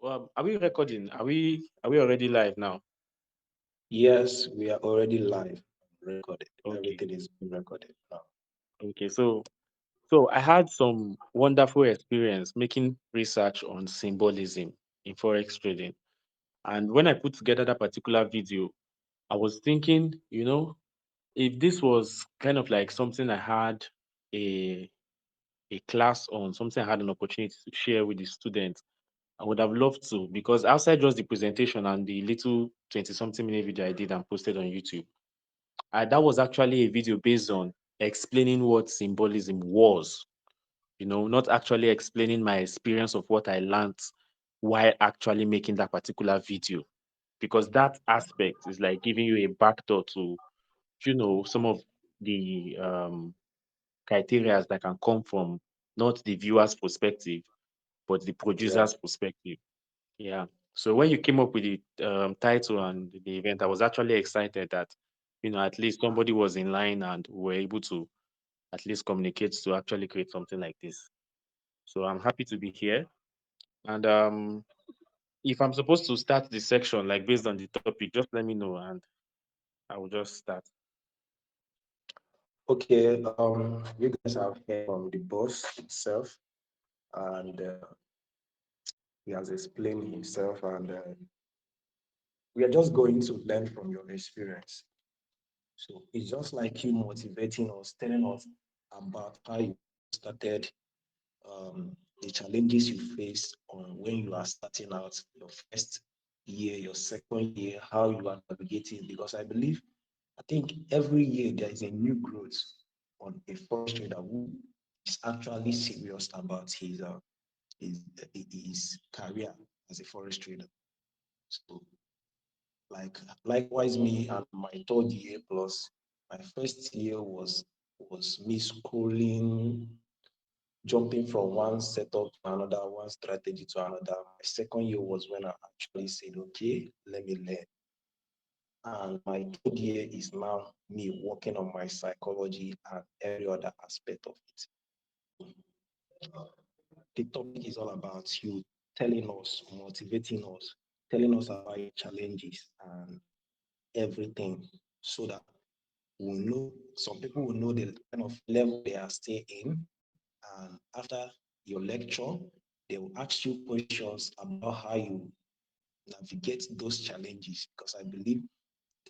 Are we recording? Are we already live now? Yes, we are already live, recorded. Okay. Everything is being recorded now. Okay. So I had some wonderful experience making research on symbolism in forex trading. And when I put together that particular video, I was thinking, if this was kind of like something I had a a class on, something I had an opportunity to share with the students, I would have loved to, because outside just the presentation and the little 20 something minute video I did and posted on YouTube, that was actually a video based on explaining what symbolism was, not actually explaining my experience of what I learned while actually making that particular video. Because that aspect is like giving you a backdoor to, some of the criteria that can come from not the viewer's perspective, but the Yeah. producer's perspective. Yeah. So when you came up with the title and the event, I was actually excited that, at least somebody was in line and we were able to at least communicate to actually create something like this. So I'm happy to be here. And if I'm supposed to start the section like based on the topic, just let me know and I will just start. Okay. You guys have heard from the boss himself, and he has explained himself, and we are just going to learn from your experience. So it's just like you motivating us, telling us about how you started, the challenges you face on when you are starting out your first year, your second year, how you are navigating. Because I think every year there is a new growth on a forest trader who is actually serious about his, his career as a forest trader. So, like likewise, me and my third year plus, my first year was me scrolling, jumping from one setup to another, one strategy to another. My second year was when I actually said, okay, let me learn. And my third year is now me working on my psychology and every other aspect of it. The topic is all about you telling us, motivating us, telling us about your challenges and everything so that we'll know, some people will know the kind of level they are still in. And after your lecture, they will ask you questions about how you navigate those challenges. Because I believe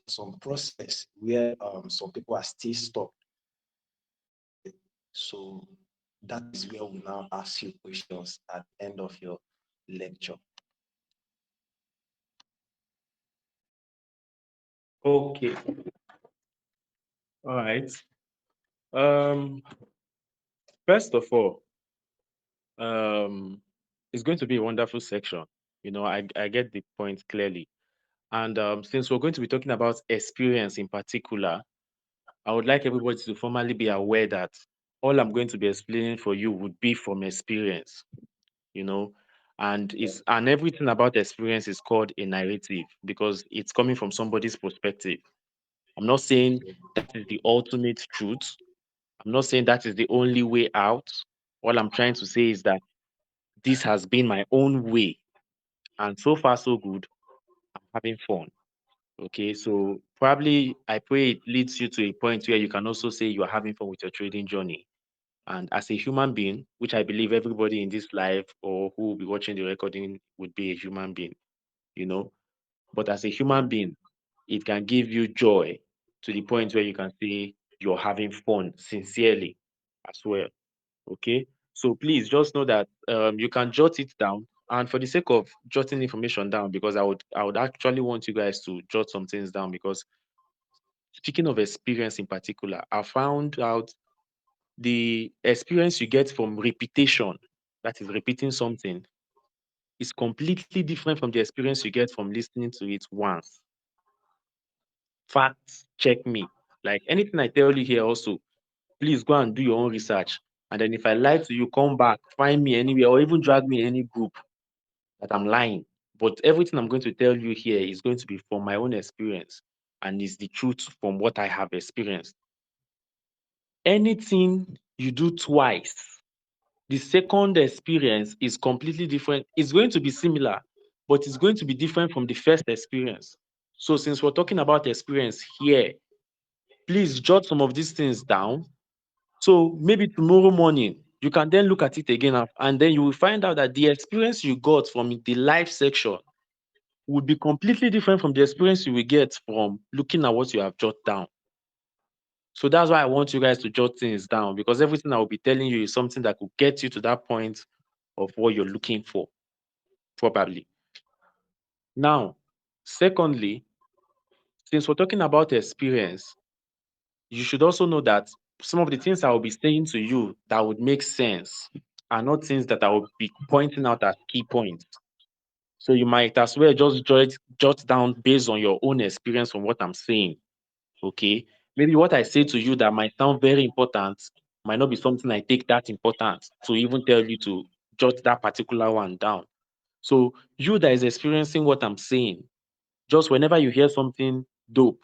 some process where some people are still stuck. So that is where we now ask you questions at the end of your lecture. Okay. All right. Um, First of all, um, it's going to be a wonderful section. I get the point clearly. And since we're going to be talking about experience in particular, I would like everybody to formally be aware that all I'm going to be explaining for you would be from experience, you know, and everything about experience is called a narrative because it's coming from somebody's perspective. I'm not saying that is the ultimate truth. I'm not saying that is the only way out. All I'm trying to say is that this has been my own way, and so far so good. I'm having fun. Okay, so probably I pray it leads you to a point where you can also say you are having fun with your trading journey. And as a human being, which I believe everybody in this life or who will be watching the recording would be a human being, you know. But as a human being, it can give you joy to the point where you can say you're having fun sincerely as well. Okay. So please just know that you can jot it down. And for the sake of jotting information down, because I would actually want you guys to jot some things down because speaking of experience in particular, I found out the experience you get from repetition, that is repeating something, is completely different from the experience you get from listening to it once. Facts, check me. Like anything I tell you here also, please go and do your own research. And then if I lie to you, come back, find me anywhere, or even drag me in any group that I'm lying. But everything I'm going to tell you here is going to be from my own experience and is the truth from what I have experienced. Anything you do twice, the second experience is completely different. It's going to be similar, but it's going to be different from the first experience. So since we're talking about experience here, please jot some of these things down. So maybe tomorrow morning, you can then look at it again and then you will find out that the experience you got from the live section would be completely different from the experience you will get from looking at what you have jotted down. So that's why I want you guys to jot things down, because everything I will be telling you is something that could get you to that point of what you're looking for, probably. Now, secondly, since we're talking about experience, you should also know that some of the things I will be saying to you that would make sense are not things that I will be pointing out as key points. So you might as well just jot down based on your own experience from what I'm saying. Okay. Maybe what I say to you that might sound very important might not be something I take that important to even tell you to jot that particular one down. So you that is experiencing what I'm saying, just whenever you hear something dope,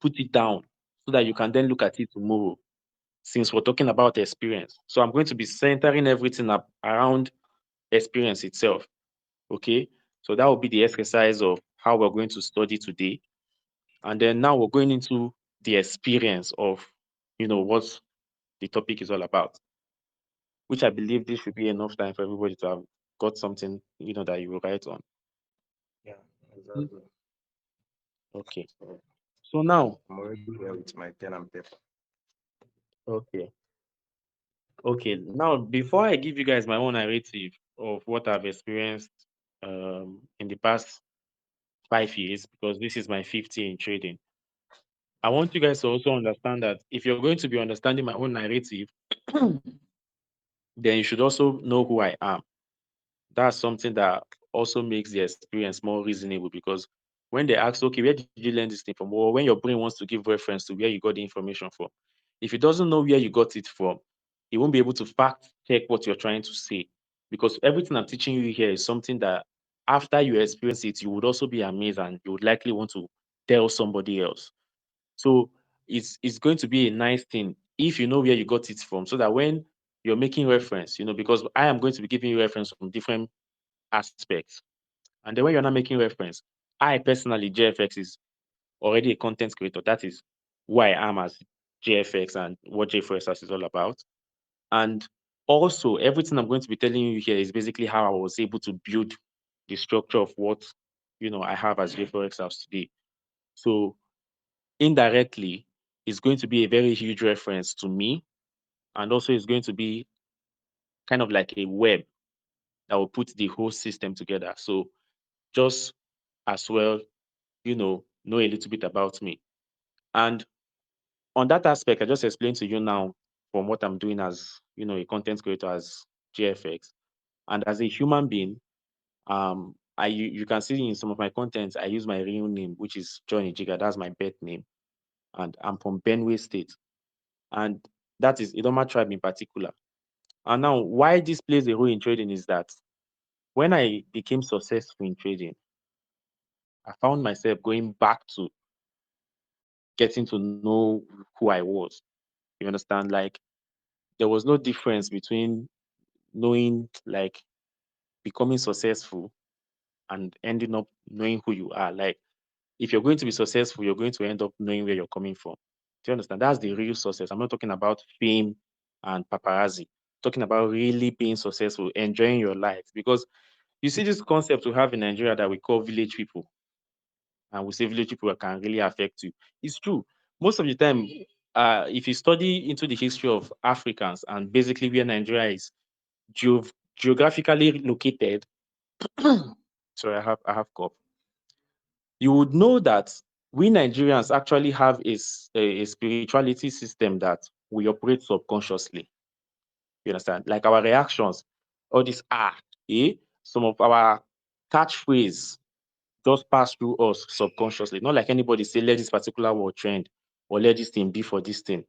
put it down so that you can then look at it tomorrow, since we're talking about experience. So I'm going to be centering everything up around experience itself. Okay. So that will be the exercise of how we're going to study today. And then now we're going into the experience of, what the topic is all about, which I believe this should be enough time for everybody to have got something, that you will write on. Yeah, Mhm. exactly. Okay. So So now, I'm already here with my pen and paper. okay. Okay. Now, before I give you guys my own narrative of what I've experienced in the past 5 years, because this is my fifth year in trading, I want you guys to also understand that if you're going to be understanding my own narrative, then you should also know who I am. That's something that also makes the experience more reasonable, because when they ask, okay, where did you learn this thing from? Or when your brain wants to give reference to where you got the information from, if it doesn't know where you got it from, it won't be able to fact check what you're trying to say. Because everything I'm teaching you here is something that after you experience it, you would also be amazed and you would likely want to tell somebody else. So it's going to be a nice thing if you know where you got it from, so that when you're making reference, because I am going to be giving you reference from different aspects. And then when you're not making reference, I personally, JFX is already a content creator. That is who I am as JFX and what JFX is all about. And also, everything I'm going to be telling you here is basically how I was able to build the structure of what I have as JFX House today. So indirectly, it's going to be a very huge reference to me, and also it's going to be kind of like a web that will put the whole system together. So just as well, know a little bit about me. And on that aspect, I just explained to you now from what I'm doing as, a content creator as JFX. And as a human being, you can see in some of my contents, I use my real name, which is John Ijiga. That's my birth name. And I'm from Benue State. And that is Idoma tribe in particular. And now, why this plays a role in trading is that when I became successful in trading, I found myself going back to getting to know who I was. You understand? Like, there was no difference between knowing, like, becoming successful and ending up knowing who you are. Like, if you're going to be successful, you're going to end up knowing where you're coming from. Do you understand? That's the real success. I'm not talking about fame and paparazzi. I'm talking about really being successful, enjoying your life. Because you see this concept we have in Nigeria that we call village people, and we say village people can really affect you. It's true. Most of the time, if you study into the history of Africans and basically where Nigeria is geographically located, sorry, I have cough. You would know that we Nigerians actually have a spirituality system that we operate subconsciously. You understand? Like our reactions, all this some of our catchphrase just pass through us subconsciously. Not like anybody say, let this particular word trend or let this thing be for this thing.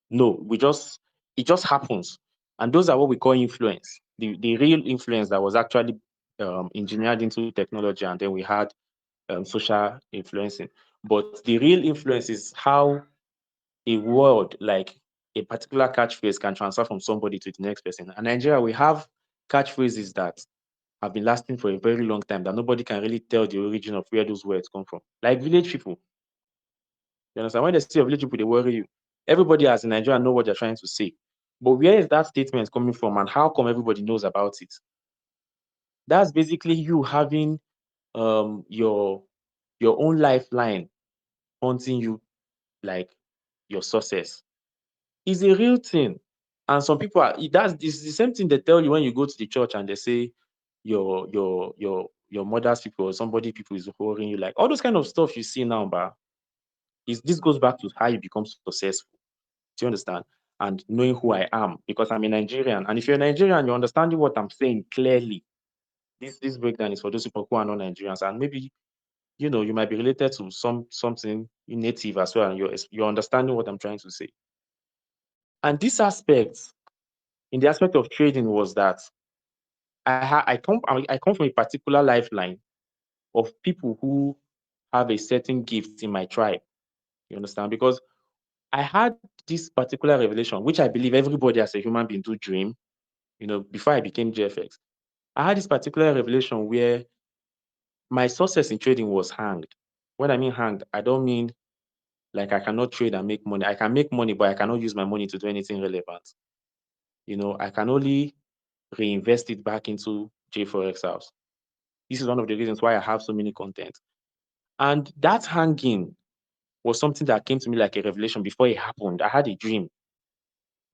No, it just happens. And those are what we call influence. The real influence that was actually engineered into technology, and then we had social influencing. But the real influence is how a word like a particular catchphrase can transfer from somebody to the next person. And Nigeria, we have catchphrases that have been lasting for a very long time that nobody can really tell the origin of where those words come from. Like village people. You understand? When they see a village people, they worry you. Everybody as in Nigeria know what they're trying to say. But where is that statement coming from and how come everybody knows about it? That's basically you having your own lifeline haunting you like your success. It's a real thing. And some people are that's it's the same thing they tell you when you go to the church and they say your mother's people or somebody people is holding you, like all those kind of stuff you see now, but is this goes back to how you become successful. Do you understand? And knowing who I am because I'm a Nigerian. And if you're a Nigerian, you're understanding what I'm saying clearly. This breakdown is for those people who are not Nigerians, and maybe you might be related to something native as well, and you're understanding what I'm trying to say. And this aspect, in the aspect of trading, was that I come from a particular lifeline of people who have a certain gift in my tribe. You understand? Because I had this particular revelation, which I believe everybody as a human being do dream. Before I became JayFx, I had this particular revelation where my success in trading was hanged. When I mean hanged, I don't mean like I cannot trade and make money. I can make money, but I cannot use my money to do anything relevant. I can only reinvest it back into JForex House. This is one of the reasons why I have so many content. And that hanging was something that came to me like a revelation before it happened. I had a dream,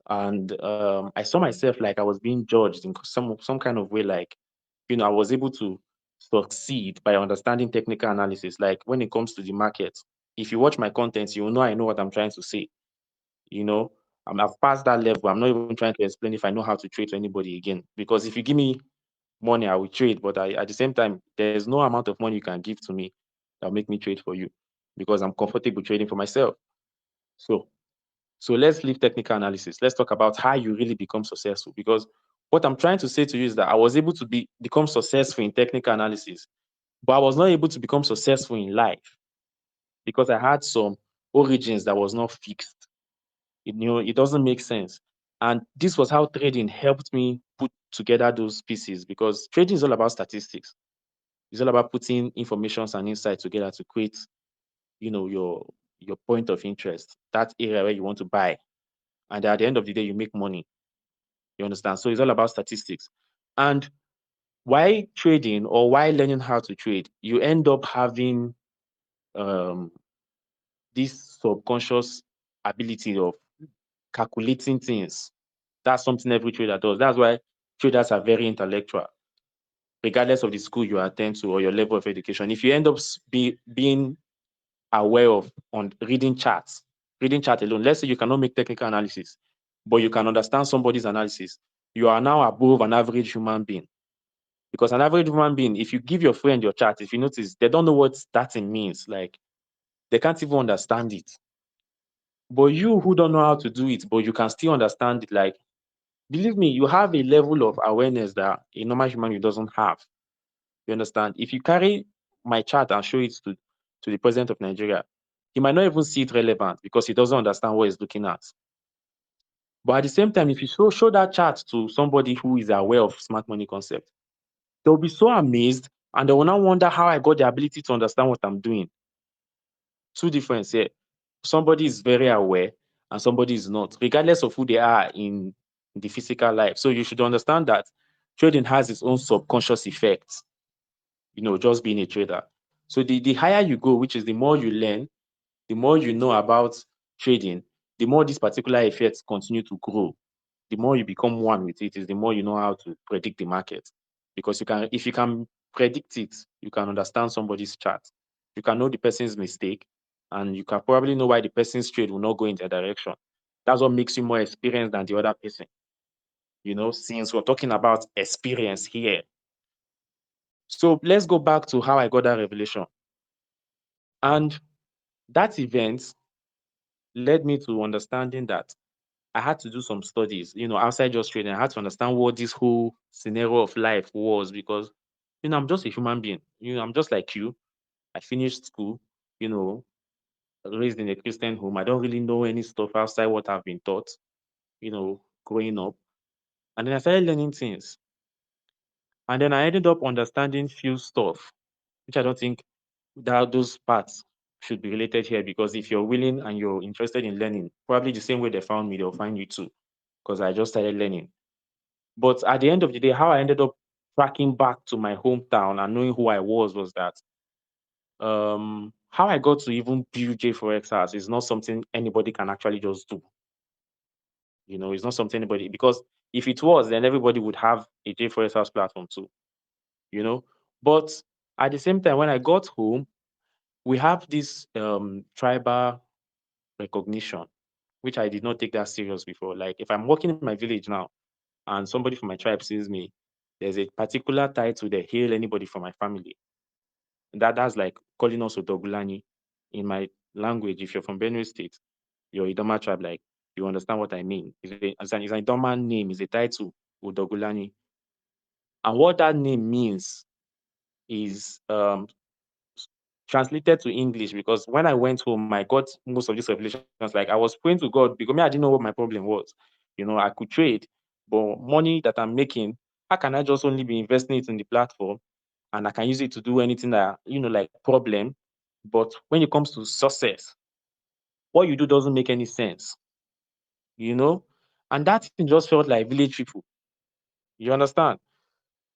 and I saw myself like I was being judged in some kind of way. Like, I was able to succeed by understanding technical analysis. Like when it comes to the market, if you watch my contents, you will know I know what I'm trying to say. You know, I've passed that level. I'm not even trying to explain if I know how to trade to anybody again. Because if you give me money, I will trade. But at the same time, there's no amount of money you can give to me that'll make me trade for you because I'm comfortable trading for myself. So, so let's leave technical analysis. Let's talk about how you really become successful. Because what I'm trying to say to you is that I was able to become successful in technical analysis, but I was not able to become successful in life because I had some origins that was not fixed. It doesn't make sense. And this was how trading helped me put together those pieces because trading is all about statistics. It's all about putting informations and insights together to create, your point of interest, that area where you want to buy. And at the end of the day, you make money. You understand? So it's all about statistics. And why trading or why learning how to trade, you end up having um, this subconscious ability of calculating things. That's something every trader does. That's why traders are very intellectual, regardless of the school you attend to or your level of education. If you end up being aware of on reading chart alone, let's say you cannot make technical analysis, but you can understand somebody's analysis, you are now above an average human being. Because an average human being, if you give your friend your chart, if you notice, they don't know what starting means. Like they can't even understand it. But you who don't know how to do it, but you can still understand it, like believe me, you have a level of awareness that a normal human being doesn't have. You understand? If you carry my chart and show it to the president of Nigeria, he might not even see it relevant because he doesn't understand what he's looking at. But at the same time, if you show that chart to somebody who is aware of smart money concept, they'll be so amazed and they will now wonder how I got the ability to understand what I'm doing. Two difference here. Somebody is very aware and somebody is not, regardless of who they are in the physical life. So you should understand that trading has its own subconscious effects, just being a trader. So the higher you go, which is the more you learn, the more you know about trading, the more these particular effects continue to grow. The more you become one with it, is the more you know how to predict the market. Because if you can predict it, you can understand somebody's chart. You can know the person's mistake, and you can probably know why the person's trade will not go in their direction. That's what makes you more experienced than the other person. Since we're talking about experience here. So let's go back to how I got that revelation. And that event led me to understanding that I had to do some studies, outside just trading. I had to understand what this whole scenario of life was because, I'm just a human being. I'm just like you. I finished school, you know, raised in a Christian home. I don't really know any stuff outside what I've been taught, growing up. And then I started learning things. And then I ended up understanding few stuff, which I don't think that those parts should be related here, because if you're willing and you're interested in learning, probably the same way they found me, they'll find you too, because I just started learning. But at the end of the day, how I ended up tracking back to my hometown and knowing who I was that how I got to even build JForex house is not something anybody can actually just do. It's not something anybody, because if it was, then everybody would have a JForex house platform too. you know. But at the same time, when I got home, we have this tribal recognition, which I did not take that serious before. Like if I'm working in my village now and somebody from my tribe sees me, there's a particular title they hail anybody from my family. That's like calling us Odogulani in my language. If you're from Benue State, your Idoma tribe, like you understand what I mean. It's an Idoma name, is a title, Odogulani. And what that name means is translated to English, because when I went home, I got most of these revelations. Like I was praying to God because me, I didn't know what my problem was. I could trade, but money that I'm making, how can I just only be investing it in the platform and I can use it to do anything that, like problem. But when it comes to success, what you do doesn't make any sense, you know? And that thing just felt like village people. You understand?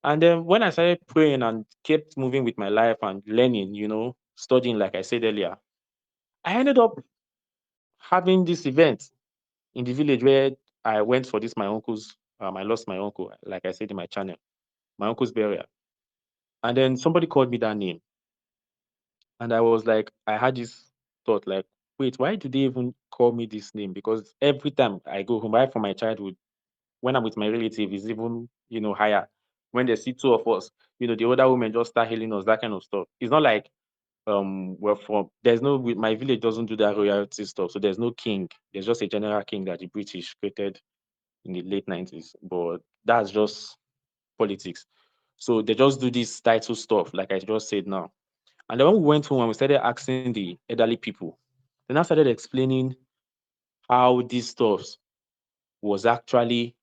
And then when I started praying and kept moving with my life and learning, studying, like I said earlier, I ended up having this event in the village where I went for this, my uncle's, I lost my uncle, like I said in my channel, my uncle's burial. And then somebody called me that name. And I was like, I had this thought, like, wait, why do they even call me this name? Because every time I go home, right from my childhood, when I'm with my relative, is even, higher. When they see two of us, the older women just start hailing us, that kind of stuff. It's not like we're from, there's no, my village doesn't do that royalty stuff. So there's no king. There's just a general king that the British created in the late 90s. But that's just politics. So they just do this title stuff, like I just said now. And then when we went home and we started asking the elderly people, then I started explaining how these stuffs was actually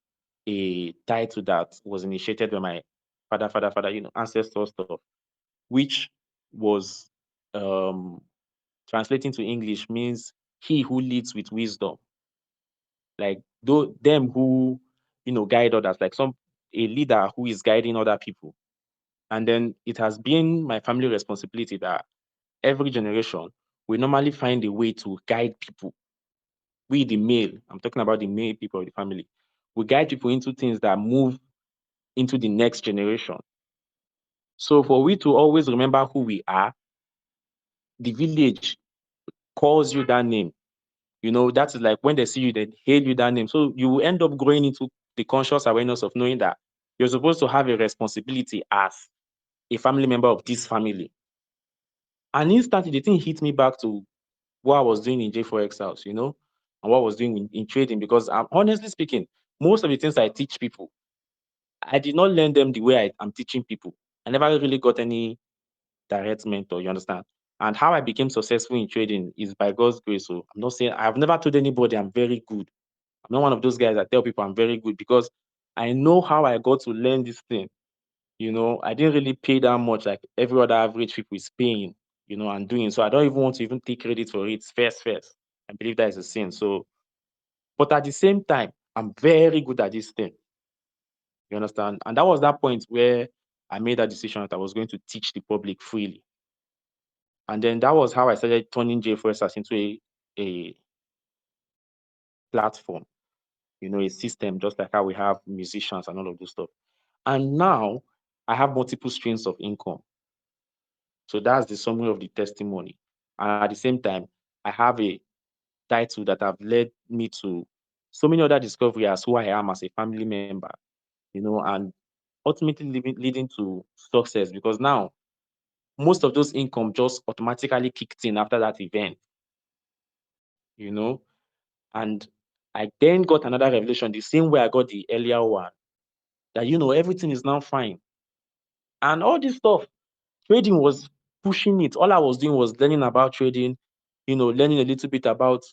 a title that was initiated by my father, ancestor stuff, which was um, translating to English means he who leads with wisdom. Like them who, guide others, like a leader who is guiding other people. And then it has been my family responsibility that every generation, we normally find a way to guide people. We, the male, I'm talking about the male people of the family, we guide people into things that move into the next generation. So for we to always remember who we are, the village calls you that name. That is like when they see you, they hail you that name. So you will end up growing into the conscious awareness of knowing that you're supposed to have a responsibility as a family member of this family. And instantly, the thing hit me back to what I was doing in J4X House, and what I was doing in trading. Because I'm honestly speaking, most of the things I teach people, I did not learn them the way I'm teaching people. I never really got any direct mentor, you understand? And how I became successful in trading is by God's grace. So I'm not saying, I've never told anybody I'm very good. I'm not one of those guys that tell people I'm very good, because I know how I got to learn this thing. I didn't really pay that much like every other average people is paying, and doing. So I don't even want to even take credit for it first. I believe that is a sin. So, but at the same time, I'm very good at this thing. You understand? And that was that point where I made that decision that I was going to teach the public freely. And then that was how I started turning JFreshers into a platform, a system, just like how we have musicians and all of those stuff. And now I have multiple streams of income. So that's the summary of the testimony. And at the same time, I have a title that have led me to so many other discoveries as who I am as a family member, and ultimately leading to success, because now most of those income just automatically kicked in after that event, you know, and I then got another revelation the same way I got the earlier one, that, everything is now fine. And all this stuff, trading was pushing it. All I was doing was learning about trading, learning a little bit about,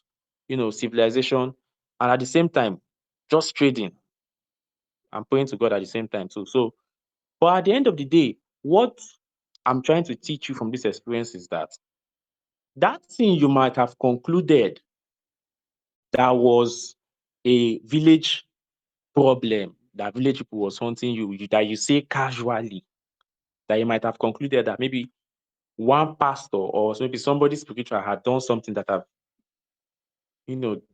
civilization. And at the same time, just trading and praying to God at the same time too. So But at the end of the day, what I'm trying to teach you from this experience is that that thing you might have concluded that was a village problem, that village people was hunting you, that you say casually, that you might have concluded that maybe one pastor or maybe somebody spiritual had done something that have,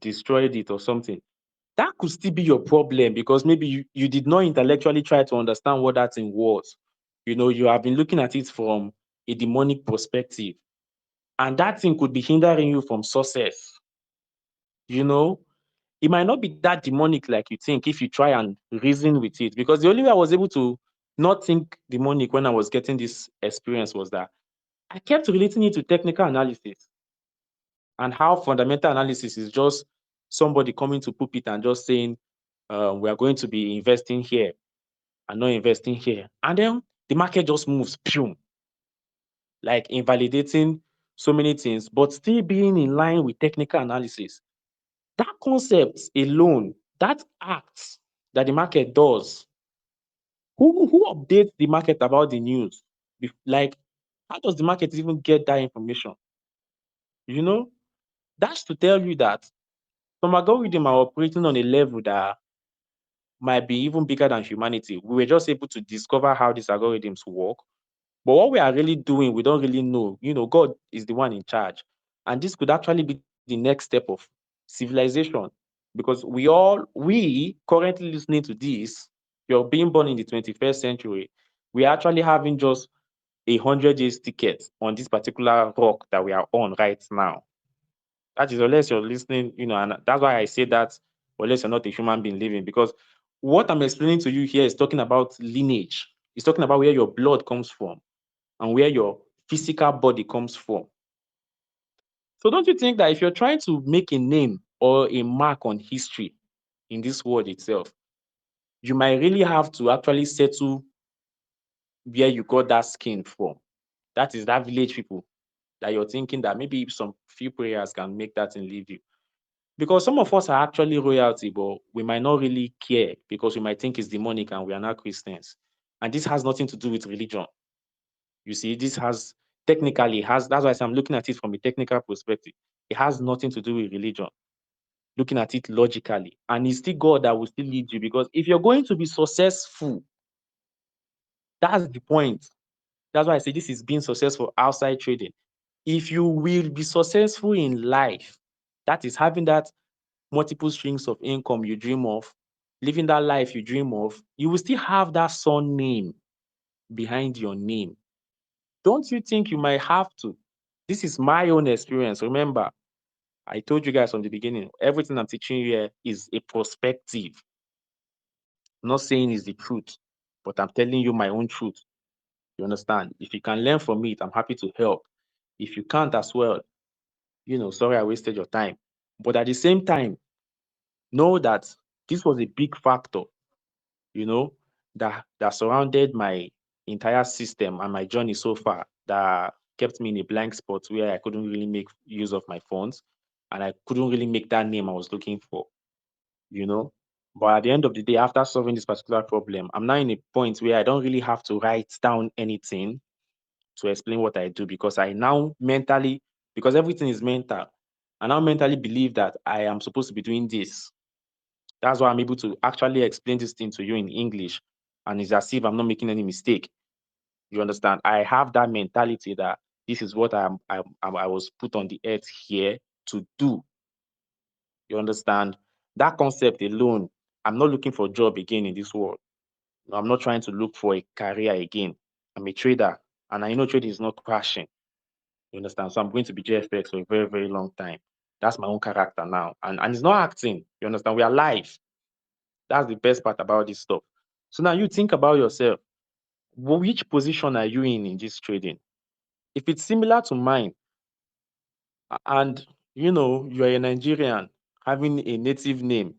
destroyed it or something. That could still be your problem because maybe you did not intellectually try to understand what that thing was. You have been looking at it from a demonic perspective, and that thing could be hindering you from success. You know, it might not be that demonic like you think if you try and reason with it. Because the only way I was able to not think demonic when I was getting this experience was that I kept relating it to technical analysis and how fundamental analysis is just somebody coming to pulpit and just saying, we are going to be investing here and not investing here. And then the market just moves, boom, like invalidating so many things, but still being in line with technical analysis. That concept alone, that act that the market does, who updates the market about the news? Like, how does the market even get that information? You know, that's to tell you that some algorithm are operating on a level that might be even bigger than humanity. We were just able to discover how these algorithms work. But what we are really doing, we don't really know. God is the one in charge. And this could actually be the next step of civilization. Because we currently listening to this, you're being born in the 21st century, we're actually having just 100 years ticket on this particular rock that we are on right now. That is, unless you're listening, and that's why I say that, unless you're not a human being living, because what I'm explaining to you here is talking about lineage. It's talking about where your blood comes from and where your physical body comes from. So don't you think that if you're trying to make a name or a mark on history in this world itself, you might really have to actually settle where you got that skin from? That is that village people that you're thinking that maybe some few prayers can make that thing leave you. Because some of us are actually royalty, but we might not really care because we might think it's demonic and we are not Christians. And this has nothing to do with religion. You see, this has technically has that's why I'm looking at it from a technical perspective. It has nothing to do with religion. Looking at it logically, and it's still God that will still lead you. Because if you're going to be successful, that's the point. That's why I say this is being successful outside trading. If you will be successful in life, that is having that multiple streams of income you dream of, living that life you dream of, you will still have that son name behind your name. Don't you think you might have to? This is my own experience. Remember, I told you guys from the beginning, everything I'm teaching you here is a perspective. I'm not saying it's the truth, but I'm telling you my own truth. You understand? If you can learn from it, I'm happy to help. If you can't as well, sorry I wasted your time. But at the same time, know that this was a big factor, you know, that surrounded my entire system and my journey so far, that kept me in a blank spot where I couldn't really make use of my funds and I couldn't really make that name I was looking for, you know. But at the end of the day, after solving this particular problem, I'm now in a point where I don't really have to write down anything to explain what I do, because I now mentally, because everything is mental, I now mentally believe that I am supposed to be doing this. That's why I'm able to actually explain this thing to you in English, and it's as if I'm not making any mistake. You understand? I have that mentality that this is what I was put on the earth here to do. You understand? That concept alone, I'm not looking for a job again in this world. No, I'm not trying to look for a career again. I'm a trader, and I know trading is not crashing. You understand? So I'm going to be JayFx for a very, very long time. That's my own character now. And it's not acting. You understand? We are live. That's the best part about this stuff. So now you think about yourself. Which position are you in this trading? If it's similar to mine, and you're a Nigerian having a native name,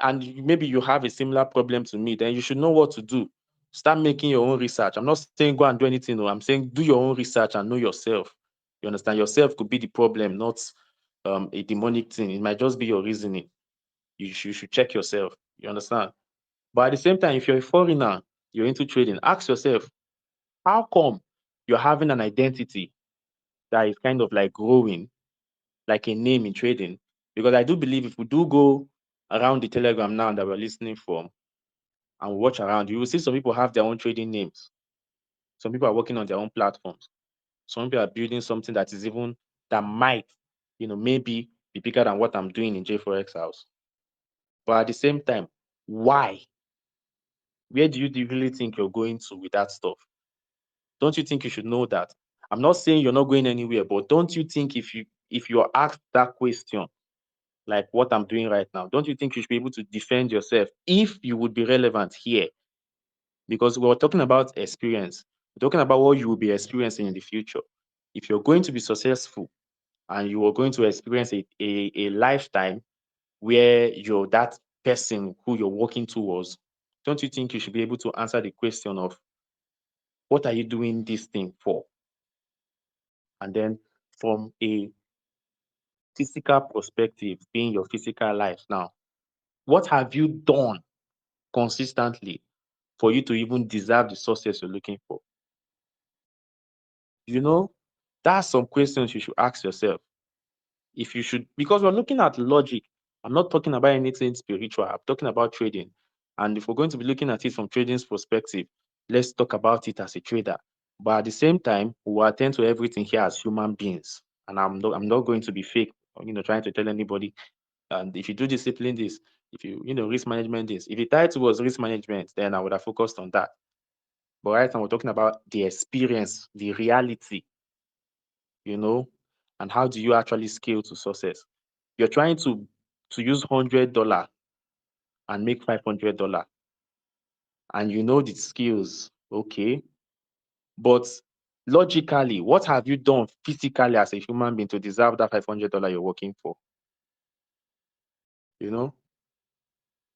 and maybe you have a similar problem to me, then you should know what to do. Start making your own research. I'm not saying go and do anything. No, I'm saying do your own research and know yourself. You understand? Yourself could be the problem, not a demonic thing. It might just be your reasoning. You should check yourself. You understand? But at the same time, if you're a foreigner you're into trading, ask yourself, how come you're having an identity that is kind of like growing, like a name in trading? Because I do believe if we do go around the Telegram now that we're listening from and watch around, you will see some people have their own trading names. Some people are working on their own platforms. Some people are building something that is even that might, maybe be bigger than what I'm doing in JForex house. But at the same time, why? Where do you really think you're going to with that stuff? Don't you think you should know that? I'm not saying you're not going anywhere, but don't you think if you're asked that question, like what I'm doing right now, don't you think you should be able to defend yourself if you would be relevant here? Because we're talking about experience. We're talking about what you will be experiencing in the future. If you're going to be successful and you are going to experience a lifetime where you're that person who you're working towards, don't you think you should be able to answer the question of what are you doing this thing for? And then from a physical perspective, being your physical life now, what have you done consistently for you to even deserve the success you're looking for? You know, that's some questions you should ask yourself. If you should, because we're looking at logic. I'm not talking about anything spiritual. I'm talking about trading. And if we're going to be looking at it from trading's perspective, let's talk about it as a trader. But at the same time, we will attend to everything here as human beings. And I'm not going to be fake, trying to tell anybody. And if you do discipline this, if you, risk management this, if the title was risk management, then I would have focused on that. But right now we're talking about the experience, the reality, you know, and how do you actually scale to success? You're trying to use $100 and make $500, and you know the skills, okay, but logically, what have you done physically as a human being to deserve that $500 you're working for? You know,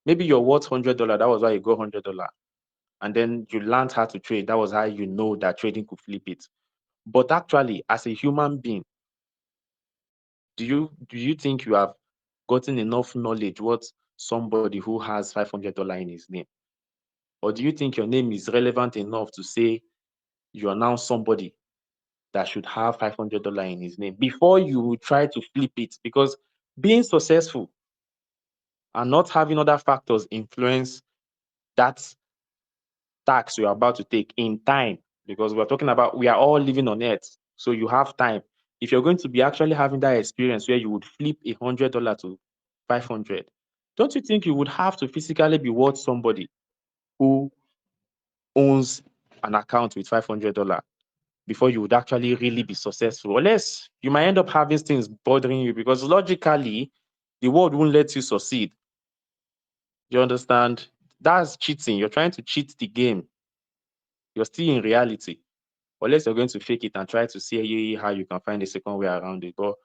maybe you're worth $100. That was why you got $100, and then you learned how to trade. That was how you know that trading could flip it. But actually, as a human being, do you think you have gotten enough knowledge what somebody who has $500 in his name? Or do you think your name is relevant enough to say you are now somebody that should have $500 in his name before you try to flip it? Because being successful and not having other factors influence that tax you're about to take in time. Because we're talking about, we are all living on earth, so you have time. If you're going to be actually having that experience where you would flip $100 to 500, don't you think you would have to physically be worth somebody who owns an account with $500 before you would actually really be successful? Unless you might end up having things bothering you, because logically, the world won't let you succeed. You understand? That's cheating. You're trying to cheat the game. You're still in reality. Unless you're going to fake it and try to see how you can find a second way around it. But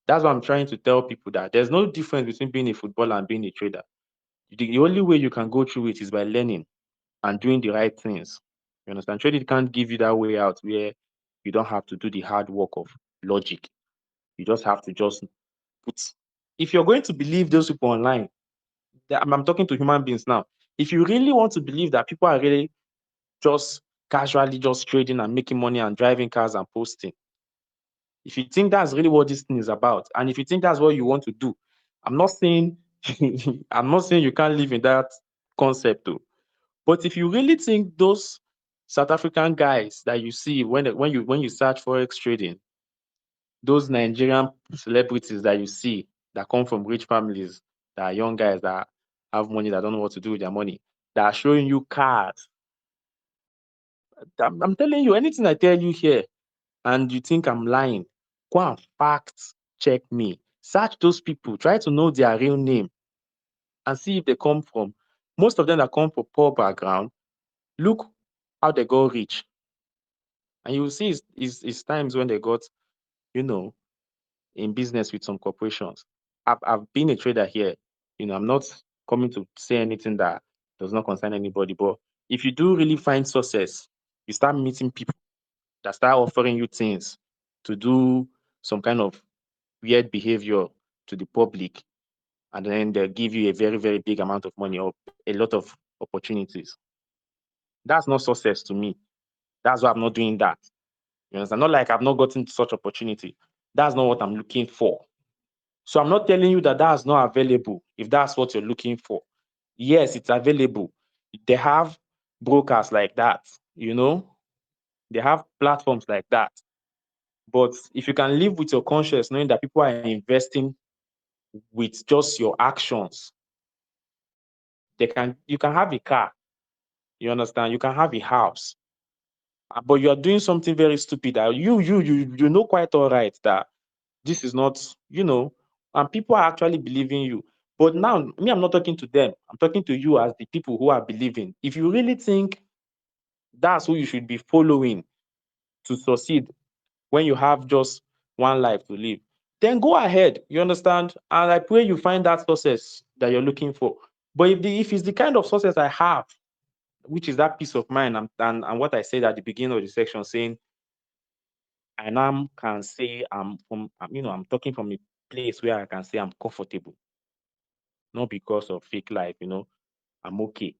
that's what I'm trying to tell people, that there's no difference between being a footballer and being a trader. The only way you can go through it is by learning and doing the right things. You understand? Trading can't give you that way out where you don't have to do the hard work of logic. You just have to just put. If you're going to believe those people online, I'm talking to human beings now. If you really want to believe that people are really just casually just trading and making money and driving cars and posting, if you think that's really what this thing is about, and if you think that's what you want to do, I'm not saying I'm not saying you can't live in that concept too. But if you really think those South African guys that you see when you search forex trading, those Nigerian celebrities that you see that come from rich families, that are young guys that have money, that don't know what to do with their money, that are showing you cars, I'm telling you, anything I tell you here and you think I'm lying, go and fact check me. Search those people, try to know their real name and see if they come from. Most of them that come from poor background, look how they got rich. And you will see it's times when they got, you know, in business with some corporations. I've been a trader here. I'm not coming to say anything that does not concern anybody. But if you do really find success, you start meeting people that start offering you things to do some kind of weird behavior to the public, and then they give you a very, very big amount of money or a lot of opportunities. That's not success to me. That's why I'm not doing that. You understand? Not like I've not gotten such opportunity. That's not what I'm looking for. So I'm not telling you that that's not available if that's what you're looking for. Yes, it's available. They have brokers like that, you know, they have platforms like that. But if you can live with your conscience, knowing that people are investing with just your actions, you can have a car, you understand? You can have a house, but you are doing something very stupid that you know quite all right that this is not, you know, and people are actually believing you. But now, me, I'm not talking to them. I'm talking to you as the people who are believing. If you really think that's who you should be following to succeed when you have just one life to live, then go ahead. You understand? And I pray you find that success that you're looking for. But if it's the kind of success I have, which is that peace of mind, and what I said at the beginning of the section, saying I now can say I'm talking from a place where I can say I'm comfortable, not because of fake life, I'm okay.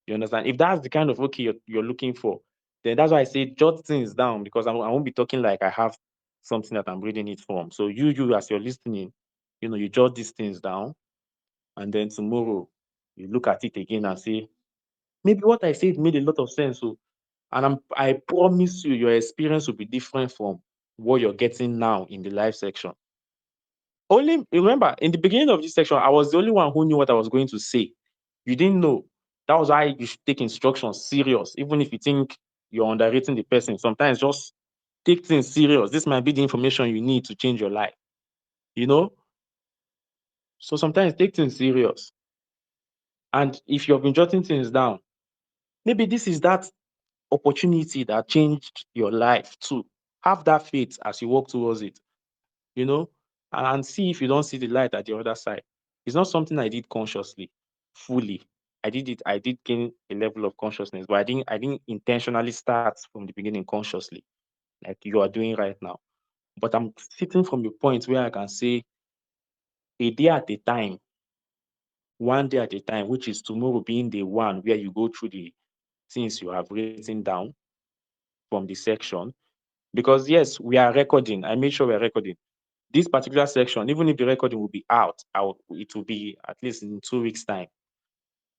You understand? If that's the kind of okay you're looking for, then that's why I say jot things down, because I won't be talking like I have something that I'm reading it from. So you as you're listening, you jot these things down, and then tomorrow you look at it again and say, maybe what I said made a lot of sense. So, and I promise you, your experience will be different from what you're getting now in the live section. Only remember, in the beginning of this section, I was the only one who knew what I was going to say. You didn't know. That was why you should take instructions serious, even if you think you're underrating the person. Sometimes just take things serious. This might be the information you need to change your life. You know? So sometimes take things serious. And if you've been jotting things down, maybe this is that opportunity that changed your life too. Have that faith as you walk towards it, you know, and see if you don't see the light at the other side. It's not something I did consciously, fully. I did gain a level of consciousness, but I didn't intentionally start from the beginning consciously, like you are doing right now. But I'm sitting from a point where I can say a day at a time, one day at a time, which is tomorrow being the one where you go through the things you have written down from the section. Because yes, we are recording. I made sure we're recording this particular section. Even if the recording will be out, it will be at least in 2 weeks' time.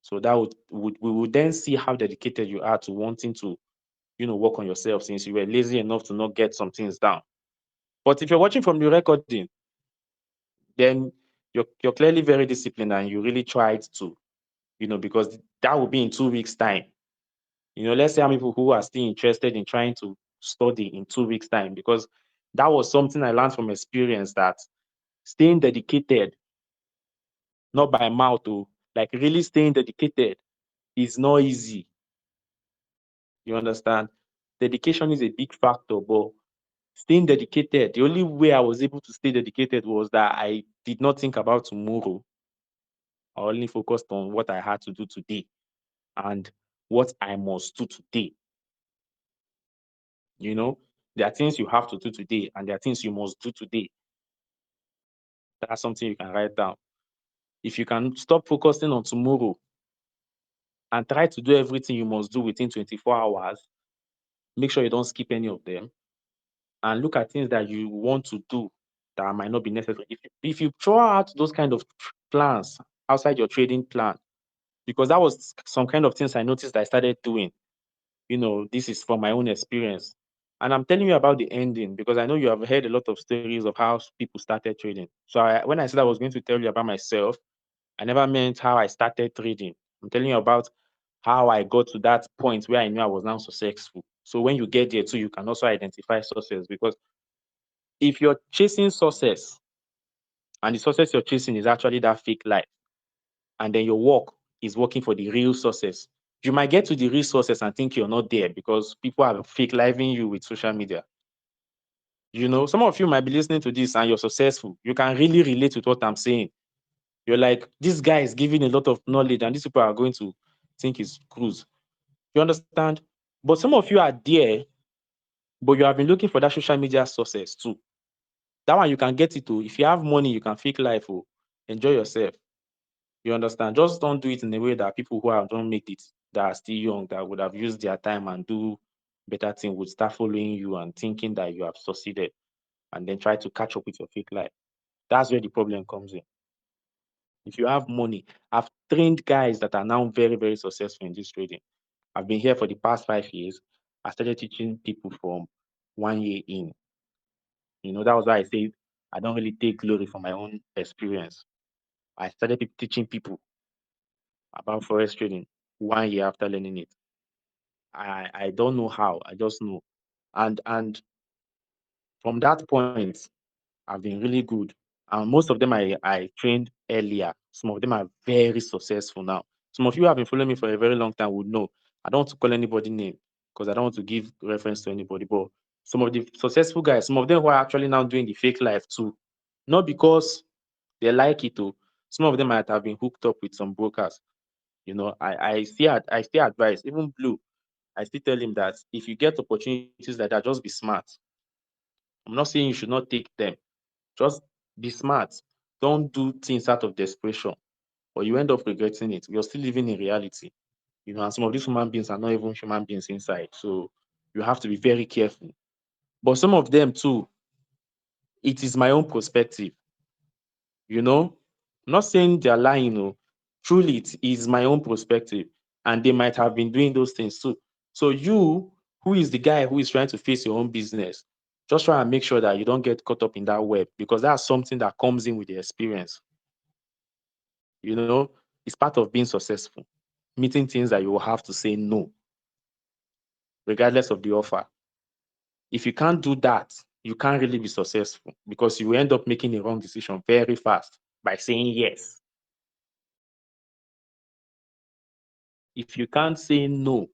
So that we would then see how dedicated you are to wanting to, work on yourself, since you were lazy enough to not get some things down. But if you're watching from the recording, then you're clearly very disciplined and you really tried to, because that will be in 2 weeks' time. Let's say how many people who are still interested in trying to study in 2 weeks' time, because that was something I learned from experience, that staying dedicated, not by mouth, like really staying dedicated is not easy. You understand? Dedication is a big factor, but staying dedicated, the only way I was able to stay dedicated was that I did not think about tomorrow. I only focused on what I had to do today and what I must do today. There are things you have to do today and there are things you must do today. That's something you can write down. If you can stop focusing on tomorrow and try to do everything you must do within 24 hours, make sure you don't skip any of them, and look at things that you want to do that might not be necessary. If you throw out those kind of plans outside your trading plan, because that was some kind of things I noticed I started doing. This is from my own experience. And I'm telling you about the ending because I know you have heard a lot of stories of how people started trading. So when I said I was going to tell you about myself, I never meant how I started trading. I'm telling you about how I got to that point where I knew I was now successful. So when you get there too, you can also identify success, because if you're chasing success and the success you're chasing is actually that fake life, and then your work is working for the real success, you might get to the real success and think you're not there because people are fake living you with social media. Some of you might be listening to this and you're successful. You can really relate with what I'm saying. You're like, this guy is giving a lot of knowledge and these people are going to think it's cruise. You understand? But some of you are there, but you have been looking for that social media success too. That one you can get it too. If you have money, you can fake life. Enjoy yourself. You understand? Just don't do it in a way that people who don't make it that are still young that would have used their time and do better thing would start following you and thinking that you have succeeded and then try to catch up with your fake life. That's where the problem comes in. If you have money, I've trained guys that are now very, very successful in this trading. I've been here for the past 5 years. I started teaching people from 1 year in. That was why I say I don't really take glory for my own experience. I started teaching people about forex trading 1 year after learning it. I don't know how. I just know. And from that point, I've been really good. And most of them I trained earlier. Some of them are very successful now. Some of you have been following me for a very long time would know. I don't want to call anybody name because I don't want to give reference to anybody. But some of the successful guys, some of them who are actually now doing the fake life too. Not because they like it too. Some of them might have been hooked up with some brokers. I still advise, even Blue, I still tell him that if you get opportunities like that, just be smart. I'm not saying you should not take them. Just be smart. Don't do things out of desperation, or you end up regretting it. You're still living in reality. And some of these human beings are not even human beings inside. So you have to be very careful. But some of them too, it is my own perspective. I'm not saying they're lying, no. Truly, it is my own perspective. And they might have been doing those things too. So you, who is the guy who is trying to face your own business, just try and make sure that you don't get caught up in that web, because that's something that comes in with the experience. It's part of being successful. Meeting things that you will have to say no, regardless of the offer. If you can't do that, you can't really be successful, because you will end up making a wrong decision very fast by saying yes. If you can't say no,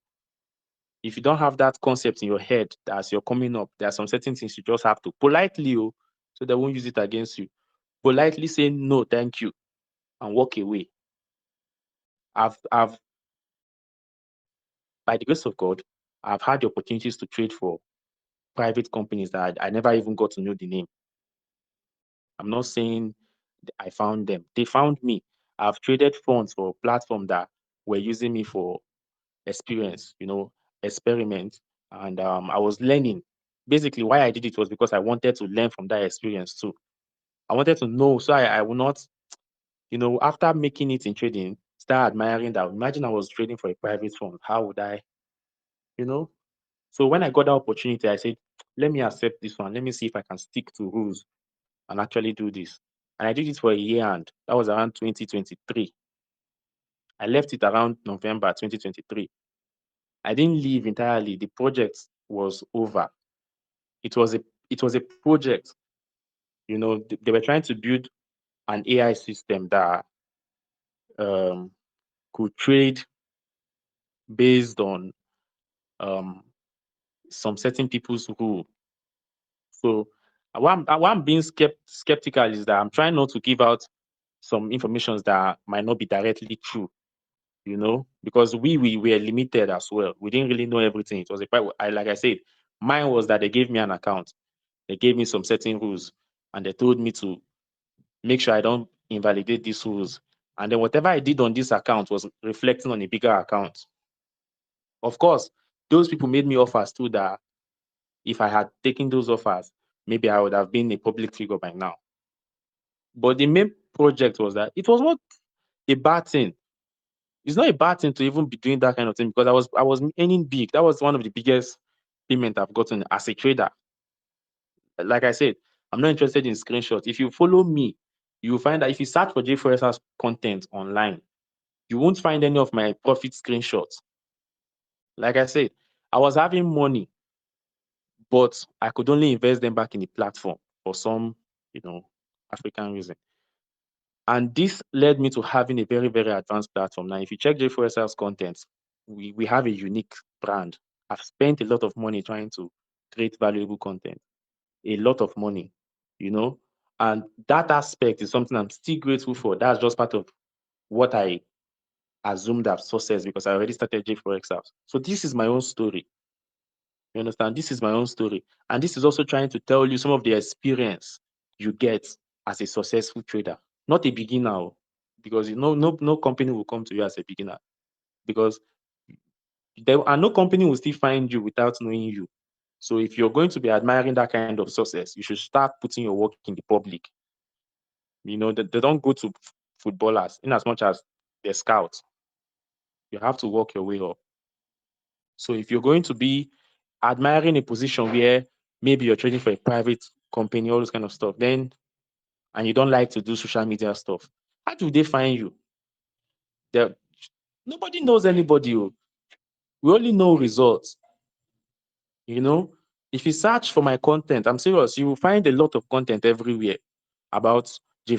if you don't have that concept in your head that as you're coming up, there are some certain things you just have to politely, so they won't use it against you. Politely say no, thank you, and walk away. I've by the grace of God, I've had the opportunities to trade for private companies that I never even got to know the name. I'm not saying I found them. They found me. I've traded funds for platforms that were using me for experience, experiment. And I was learning. Basically, why I did it was because I wanted to learn from that experience too. I wanted to know, so I will not, after making it in trading, start admiring that. Imagine I was trading for a private fund. How would I, you know? So when I got that opportunity, I said, let me accept this one. Let me see if I can stick to rules and actually do this. And I did it for a year, and that was around 2023. I left it around November 2023. I didn't leave entirely. The project was over. It was a project. They were trying to build an AI system that um, could trade based on um, some certain people's rule. So why I'm being skeptical is that I'm trying not to give out some information that might not be directly true. Because we were limited as well. We didn't really know everything. It was like I said, mine was that they gave me an account. They gave me some certain rules, and they told me to make sure I don't invalidate these rules. And then whatever I did on this account was reflecting on a bigger account. Of course, those people made me offers too that if I had taken those offers, maybe I would have been a public figure by now. But the main project was that it was not a bad thing. It's not a bad thing to even be doing that kind of thing, because I was earning big. That was one of the biggest payment I've gotten as a trader. Like I said, I'm not interested in screenshots. If you follow me, you will find that if you search for JayFx's content online, you won't find any of my profit screenshots. Like I said, I was having money, but I could only invest them back in the platform for some, African reason. And this led me to having a very, very advanced platform. Now, if you check JayFx's content, we have a unique brand. I've spent a lot of money trying to create valuable content, a lot of money, and that aspect is something I'm still grateful for. That's just part of what I assumed as success, because I already started JayFx House. So this is my own story. You understand? This is my own story. And this is also trying to tell you some of the experience you get as a successful trader, not a beginner, because no company will come to you as a beginner, because There are no company will still find you without knowing you. So if you're going to be admiring that kind of success, you should start putting your work in the public. They don't go to footballers in as much as they're scouts. You have to work your way up. So if you're going to be admiring a position where maybe you're trading for a private company, all this kind of stuff, then and you don't like to do social media stuff, how do they find you? There, nobody knows anybody. Oh. We only know results. You know, if you search for my content, I'm serious, you will find a lot of content everywhere about J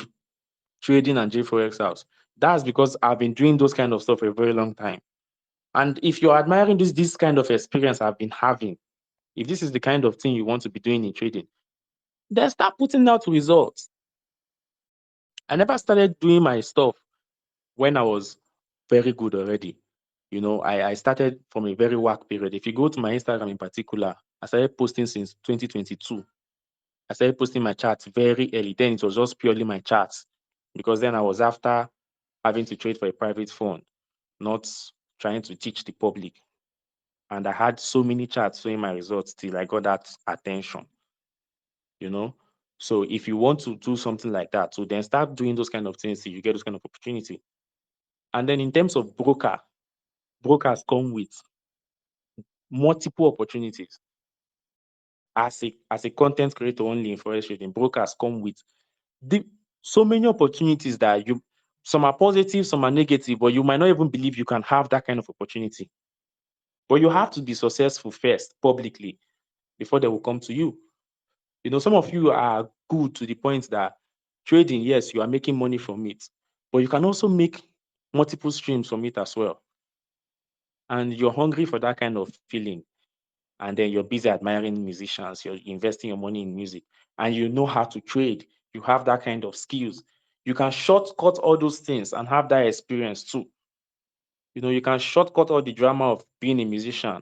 trading and JForex house. That's because I've been doing those kind of stuff for a very long time. And if you're admiring this kind of experience I've been having, if this is the kind of thing you want to be doing in trading, then start putting out results. I never started doing my stuff when I was very good already. I started from a very work period. If you go to my Instagram in particular, I started posting since 2022. I started posting my charts very early. Then it was just purely my charts because then I was after having to trade for a private fund, not trying to teach the public. And I had so many charts showing my results till I got that attention, you know. So if you want to do something like that, so then start doing those kind of things till you get those kind of opportunity. And then in terms of brokers come with multiple opportunities. As a content creator only in forex trading, brokers come with the, so many opportunities that some are positive, some are negative, but you might not even believe you can have that kind of opportunity. But you have to be successful first publicly before they will come to you. Some of you are good to the point that trading, yes, you are making money from it, but you can also make multiple streams from it as well. And you're hungry for that kind of feeling. And then you're busy admiring musicians, you're investing your money in music, and you know how to trade. You have that kind of skills. You can shortcut all those things and have that experience too. You can shortcut all the drama of being a musician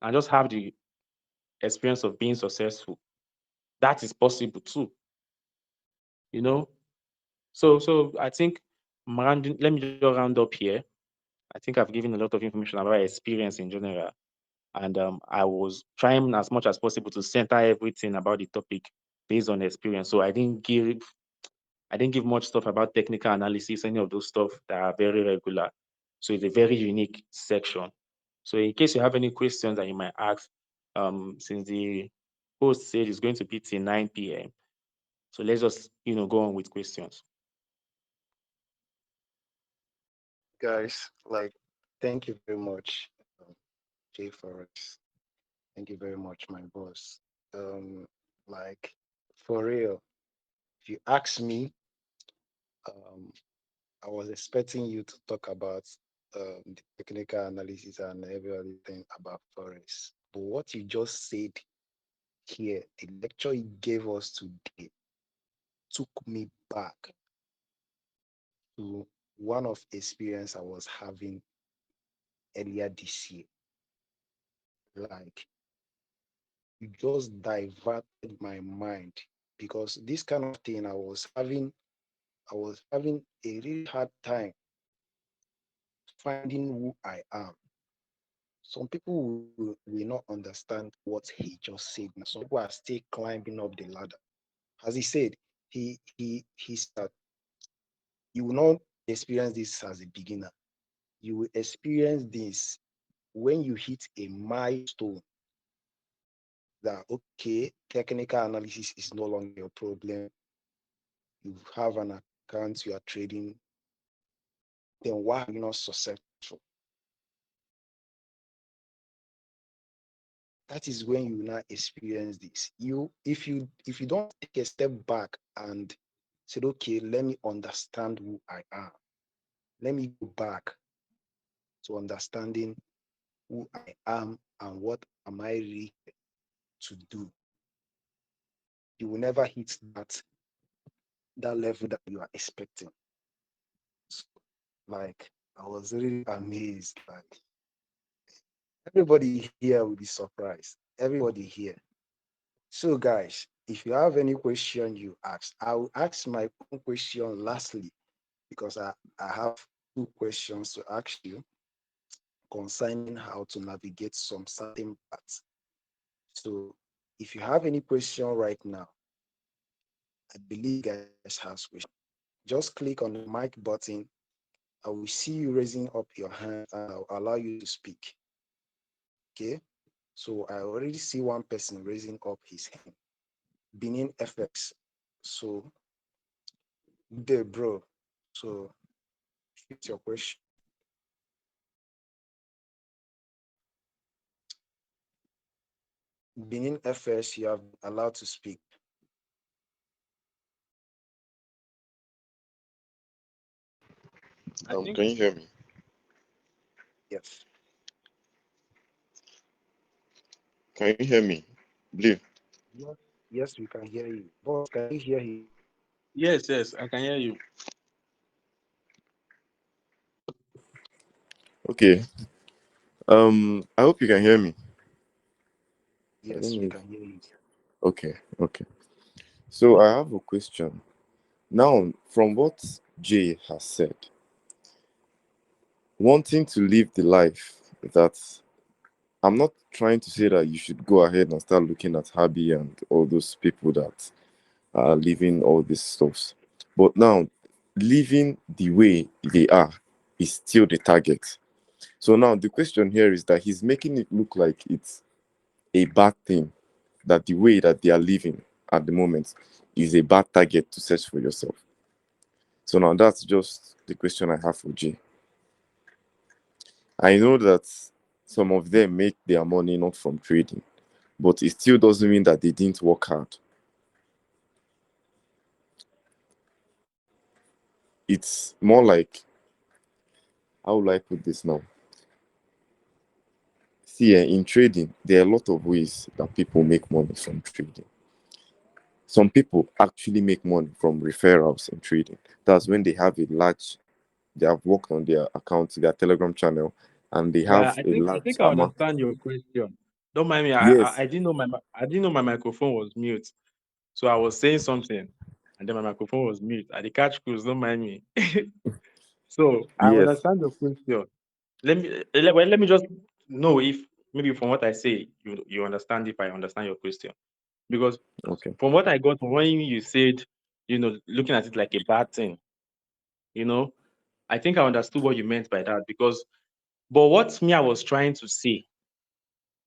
and just have the experience of being successful. That is possible too. You know, so I think let me just round up here. I think I've given a lot of information about experience in general, and I was trying as much as possible to center everything about the topic based on experience. So I didn't give much stuff about technical analysis, any of those stuff that are very regular. So it's a very unique section. So in case you have any questions that you might ask, since the host said it's going to be till 9 p.m. So let's just go on with questions. Guys, like, thank you very much, JForex. Thank you very much, my boss. Um, like, for real, if you ask me, um, I was expecting you to talk about the technical analysis and every other thing about Forex. But what you just said here, the lecture you gave us today, took me back to one of experience I was having earlier this year. Like, you just diverted my mind because this kind of thing I was having a really hard time finding who I am. Some people will not understand what he just said. Now, some people are still climbing up the ladder. As he said, he said you will not experience this as a beginner. You will experience this when you hit a milestone that, okay, technical analysis is no longer your problem. You have an account, you are trading, then why are you not successful? That is when you now experience this. If you don't take a step back and say, okay, let me understand who I am. Let me go back to understanding who I am and what am I really to do. You will never hit that level that you are expecting. So, like, I was really amazed. Like, everybody here will be surprised. Everybody here. So, guys, if you have any question you ask, I will ask my own question lastly because I have two questions to ask you. concerning how to navigate some certain paths. So if you have any question right now, I believe you guys have question. Just click on the mic button. I will see you raising up your hand and I'll allow you to speak. Okay. So I already see one person raising up his hand. Benin FX. So there, bro. So fix your question. Benin FS, you have been allowed to speak. I think Can you hear me? Yes. Can you hear me? Blue. Yes, yes, we can hear you. Boss, can you hear him? yes, I can hear you. Okay. I hope you can hear me. I don't Yes, know we if... can hear you. Okay, okay. So I have a question. Now, from what Jay has said, wanting to live the life that I'm not trying to say that you should go ahead and start looking at Habi and all those people that are living all these stuffs. But now, living the way they are is still the target. So now the question here is that he's making it look like it's a bad thing, that the way that they are living at the moment is a bad target to search for yourself. So now that's just the question I have for Jay. I know that some of them make their money not from trading, but it still doesn't mean that they didn't work hard. It's more like, how will I put this now? See, in trading, there are a lot of ways that people make money from trading. Some people actually make money from referrals in trading. That's when they have a large, they have worked on their account, their Telegram channel, and they Yeah, have a I large think I amount. understand your question. Don't mind me. Yes, I didn't know I didn't know my microphone was mute. So I was saying something, and then my microphone was mute. I did catch cruise. Don't mind me. So I yes. understand your question. Let me just know if maybe from what I say you understand if I understand your question, because Okay. from what I got from when you said, looking at it like a bad thing, you know, I think I understood what you meant by that. But what me I was trying to say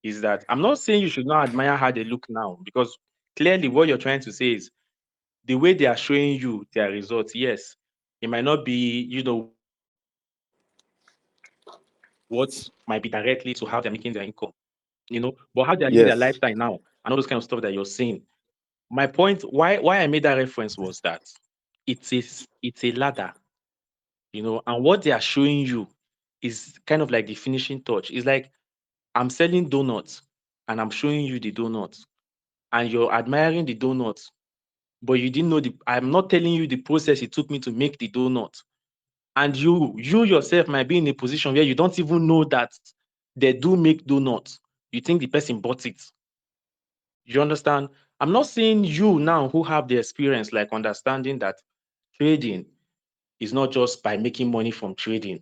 is that I'm not saying you should not admire how they look now, because clearly what you're trying to say is the way they are showing you their results. Yes, it might not be, what might be directly to how they're making their income, but how they're living their Yes. lifestyle now and all those kind of stuff that you're saying. My point, why I made that reference was that it's a ladder, and what they are showing you is kind of like the finishing touch. It's like I'm selling donuts and I'm showing you the donuts and you're admiring the donuts, but you didn't know I'm not telling you the process it took me to make the donut. And you yourself might be in a position where you don't even know that they do make donuts. You think the person bought it. You understand? I'm not saying you now who have the experience, like understanding that trading is not just by making money from trading,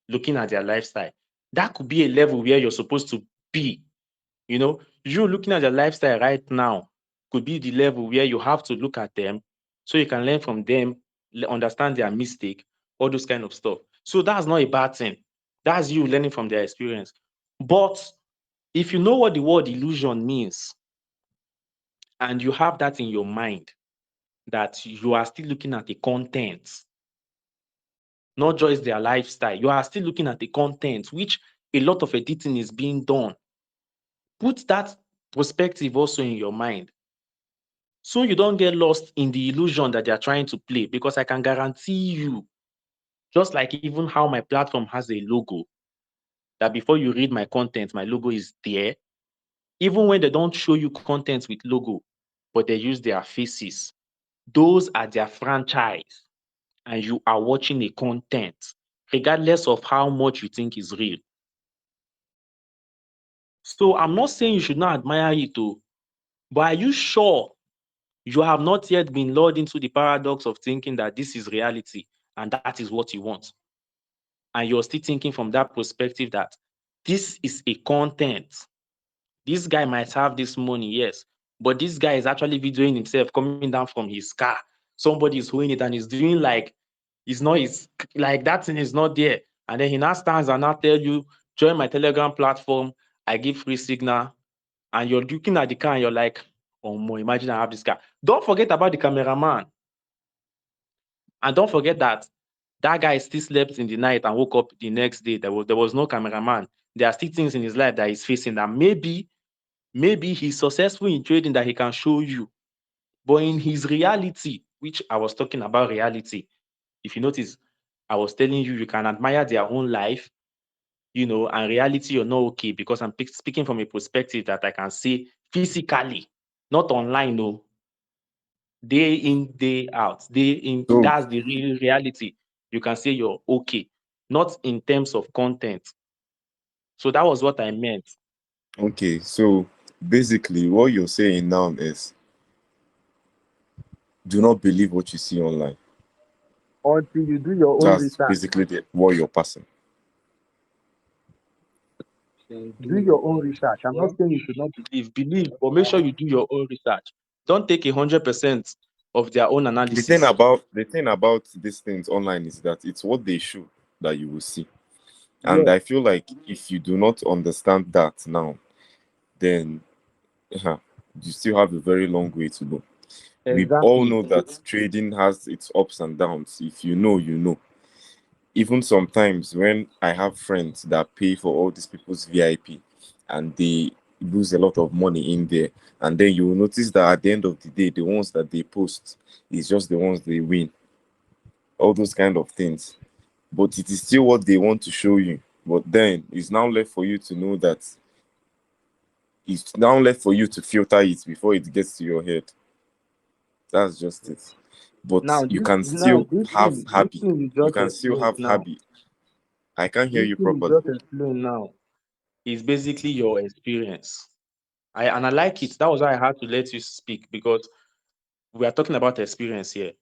looking at their lifestyle. That could be a level where you're supposed to be. You looking at their lifestyle right now could be the level where you have to look at them so you can learn from them, understand their mistake, all those kind of stuff. So that's not a bad thing. That's you learning from their experience. But if you know what the word illusion means and you have that in your mind, that you are still looking at the content, not just their lifestyle, you are still looking at the content, which a lot of editing is being done. Put that perspective also in your mind, so you don't get lost in the illusion that they are trying to play. Because I can guarantee you, just like even how my platform has a logo, that before you read my content, my logo is there. Even when they don't show you content with logo, but they use their faces, those are their franchise, and you are watching a content, regardless of how much you think is real. So I'm not saying you should not admire it, too, but are you sure you have not yet been lured into the paradox of thinking that this is reality and that is what you want? And you're still thinking from that perspective that this is a content. This guy might have this money, yes, but this guy is actually videoing himself coming down from his car. Somebody is holding it and he's doing like it's not his, like that thing is not there. And then he now stands and now tell you, join my Telegram platform. I give free signal. And you're looking at the car and you're like, oh my, imagine I have this car. Don't forget about the cameraman. And don't forget that that guy still slept in the night and woke up the next day. There was no cameraman. There are still things in his life that he's facing that maybe he's successful in trading that he can show you. But in his reality, which I was talking about reality, if you notice, I was telling you can admire their own life, and reality you're not okay because I'm speaking from a perspective that I can see physically, not online, no. Day in, day out, day in. So That's the real reality. You can say you're okay, not in terms of content. So that was what I meant. okay, so basically what you're saying now is do not believe what you see online. Until you do your own That's research. basically what you're passing. Then Do do your your own own. research. I'm not Well, saying you should not believe, but make sure you do your own research. Don't take 100% of their own The thing analysis. about the thing about these things online is that it's what they show that you will see. And Yes, I feel like if you do not understand that now, then you still have a very long way to go. We all exactly. know that trading has its ups and downs. If you know, you know. Even sometimes when I have friends that pay for all these people's VIP and they lose a lot of money in there, and then you will notice that at the end of the day, the ones that they post is just the ones they win, all those kind of things. But it is still what they want to show you. But then it's now left for you to know that it's now left for you to filter it before it gets to your head. That's just it. But Now you this can now still this have thing this hobby. thing you You just can still explained have now. hobby. I can't hear This you thing you properly. just explained now is basically your experience. I like it. That was why I had to let you speak because we are talking about experience here.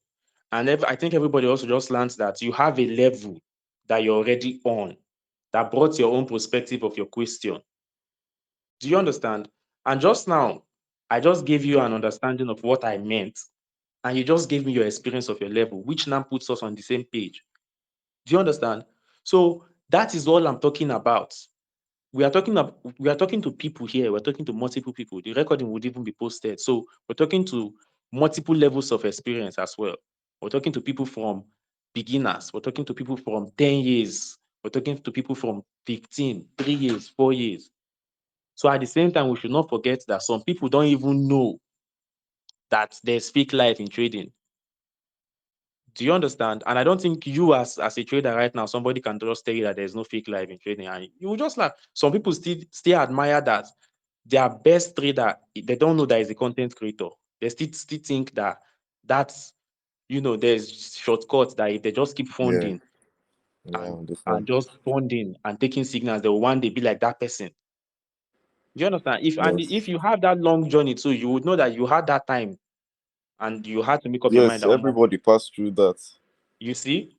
And I think everybody also just learns that you have a level that you're already on that brought your own perspective of your question. Do you understand? And just now, I just gave you an understanding of what I meant, and you just gave me your experience of your level, which now puts us on the same page. Do you understand? So that is all I'm talking about. We are talking to people here. We're talking to multiple people. The recording would even be posted. So we're talking to multiple levels of experience as well. We're talking to people from beginners. We're talking to people from 10 years. We're talking to people from 15, 3 years, 4 years. So at the same time, we should not forget that some people don't even know that there's fake life in trading. Do you understand? And I don't think you as a trader right now, somebody can just tell you that there's no fake life in trading. And you will just laugh. Some people still admire that their best trader, they don't know that is a content creator. They still think that that's there's shortcuts that if they just keep Yeah, funding yeah, I and understand. just funding and taking signals, they will one day be like that person. Do you understand? If Yes. you have that long journey too, you would know that you had that time and you had to make up your mind Yes, that everybody passed through that. you see.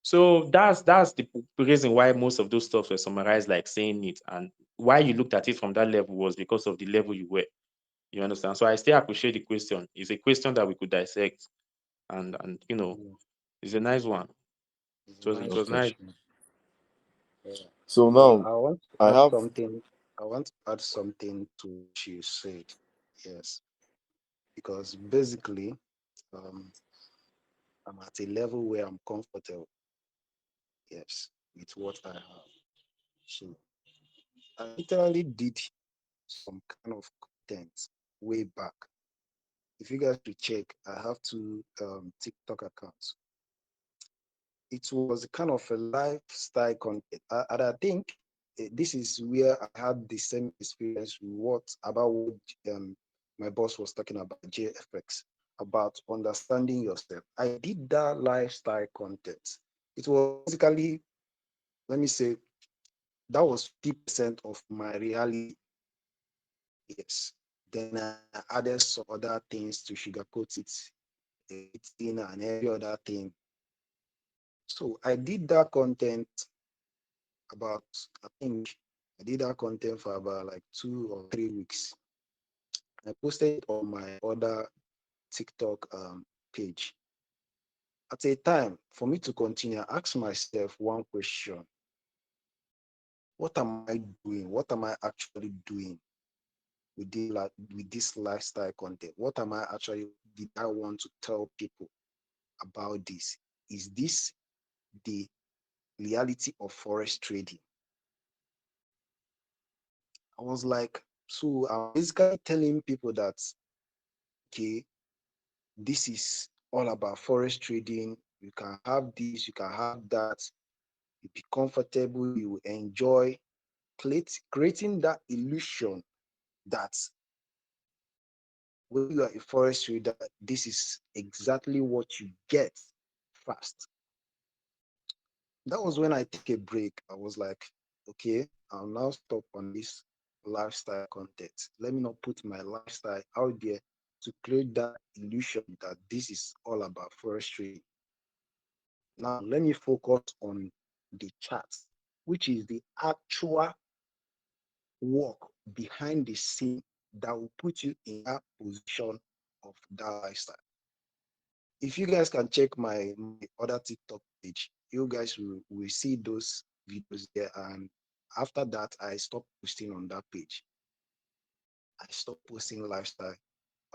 So that's the reason why most of those stuff were summarized like saying it, and why you looked at it from that level was because of the level you were. You understand? So I still appreciate the question. It's a question that we could dissect, and yeah, it's a nice one. it's It a was it nice was Okay. nice. question. Yeah. So So now I want I to add have something. I want to add something to what you said. Yes, because basically, um, I'm at a level where I'm comfortable. Yes, with what I have. So I literally did some kind of content way back. If you guys should check, I have two TikTok accounts. It was kind of a lifestyle content, and I think this is where I had the same experience with what my boss was talking about, JFX, about understanding yourself. I did that lifestyle content. It was basically, let me say, that was 50% of my reality. Yes. Then I added some other things to sugarcoat it, eating and every other thing. So I did that content about, I think, I did that content for about like 2 or 3 weeks. I posted it on my other TikTok page. At a time, for me to continue, I asked myself one question: what am I doing? What am I actually doing with this lifestyle content? What am I actually did I want to tell people about this? Is this the reality of forex trading? I was like, so I'm basically telling people that okay, this is all about forex trading. You can have this, you can have that, you be comfortable, you enjoy creating that illusion that when you are a forex trader, this is exactly what you get fast. That was when I take a break. I was like, okay, I'll now stop on this lifestyle content. Let me not put my lifestyle out there to create that illusion that this is all about forex trading. Now, let me focus on the charts, which is the actual work behind the scene that will put you in that position of that lifestyle. If you guys can check my other TikTok page, you guys will see those videos there. And after that, I stopped posting on that page. I stopped posting lifestyle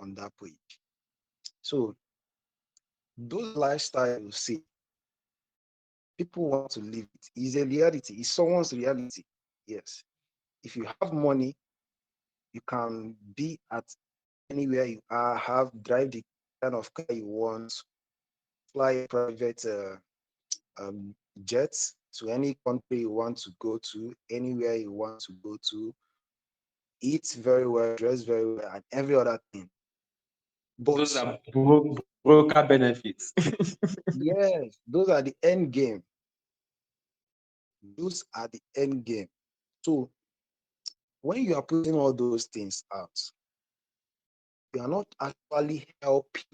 on that page. So those lifestyle you see, people want to live it. It's a reality. It's someone's reality. Yes. If you have money, you can be at anywhere you are, have drive the kind of car you want, fly a private um, jets to any country you want to go to, anywhere you want to go to, eat very well, dress very well, and every other thing. Those But are broker benefits. yes, those are the end game. Those are the end game. So when you are putting all those things out, you are not actually helping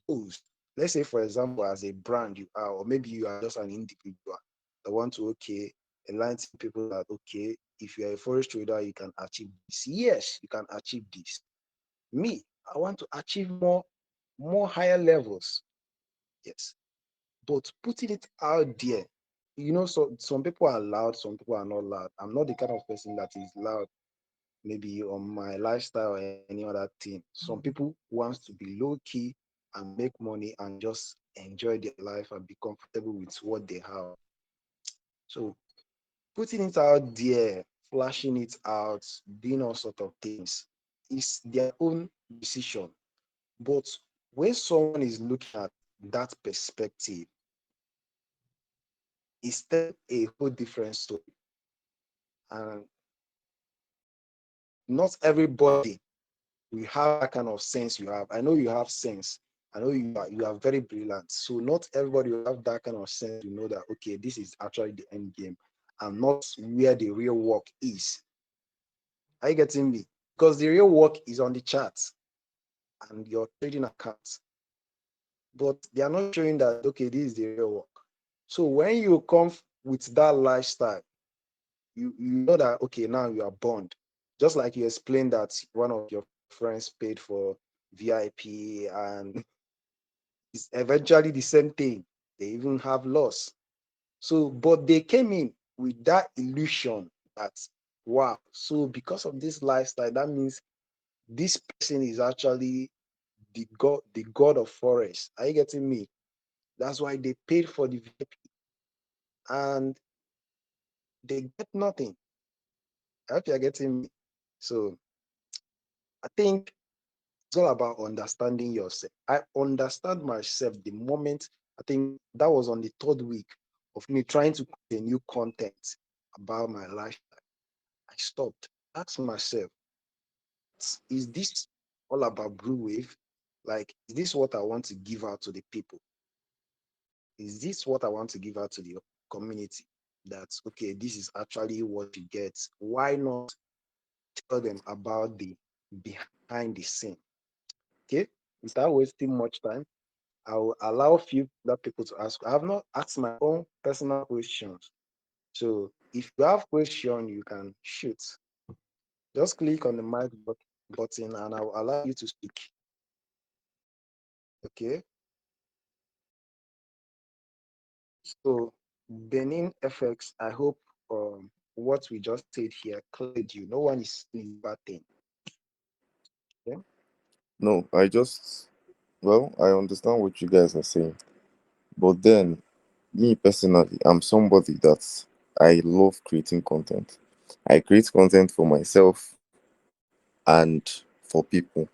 those. Let's say, for example, as a brand you are, or maybe you are just an individual that want to enlighten people that if you are a forex trader, you can achieve this. Yes, you can achieve this. Me, I want to achieve more higher levels. Yes. But putting it out there, so some people are loud, some people are not loud. I'm not the kind of person that is loud, maybe on my lifestyle or any other thing. Some people wants to be low key and make money and just enjoy their life and be comfortable with what they have. So putting it out there, flashing it out, doing all sort of things is their own decision. But when someone is looking at that perspective, it's then a whole different story. And not everybody will have that kind of sense you have. I know you have sense. I know you are very brilliant. So not everybody will have that kind of sense to know that okay, this is actually the end game and not where the real work is. Are you getting me? Because the real work is on the chart and your trading account. But they are not showing that okay, this is the real work. So when you come with that lifestyle, you know that okay, now you are bond. Just like you explained that one of your friends paid for VIP and it's eventually the same thing. They even have loss. So, but they came in with that illusion that wow, so because of this lifestyle, that means this person is actually the god of forex. Are you getting me? That's why they paid for the VIP and they get nothing. I hope you're getting me. So I think it's all about understanding yourself. I understand myself the moment I think that was on the third week of me trying to create a new content about my lifestyle. I stopped, asked myself, is this all about Bluewave? Like, is this what I want to give out to the people? Is this what I want to give out to the community? That's okay, this is actually what you get. Why not tell them about the behind the scene? Okay, without wasting much time, I will allow few other people to ask. I have not asked my own personal questions. So if you have question, you can shoot. Just click on the mic button and I'll allow you to speak. Okay. So Benin FX, I hope what we just said here cleared you. No one is saying a bad thing. Yeah. No, well, I understand what you guys are saying, but then me personally, I'm somebody that I love creating content. I create content for myself and for people.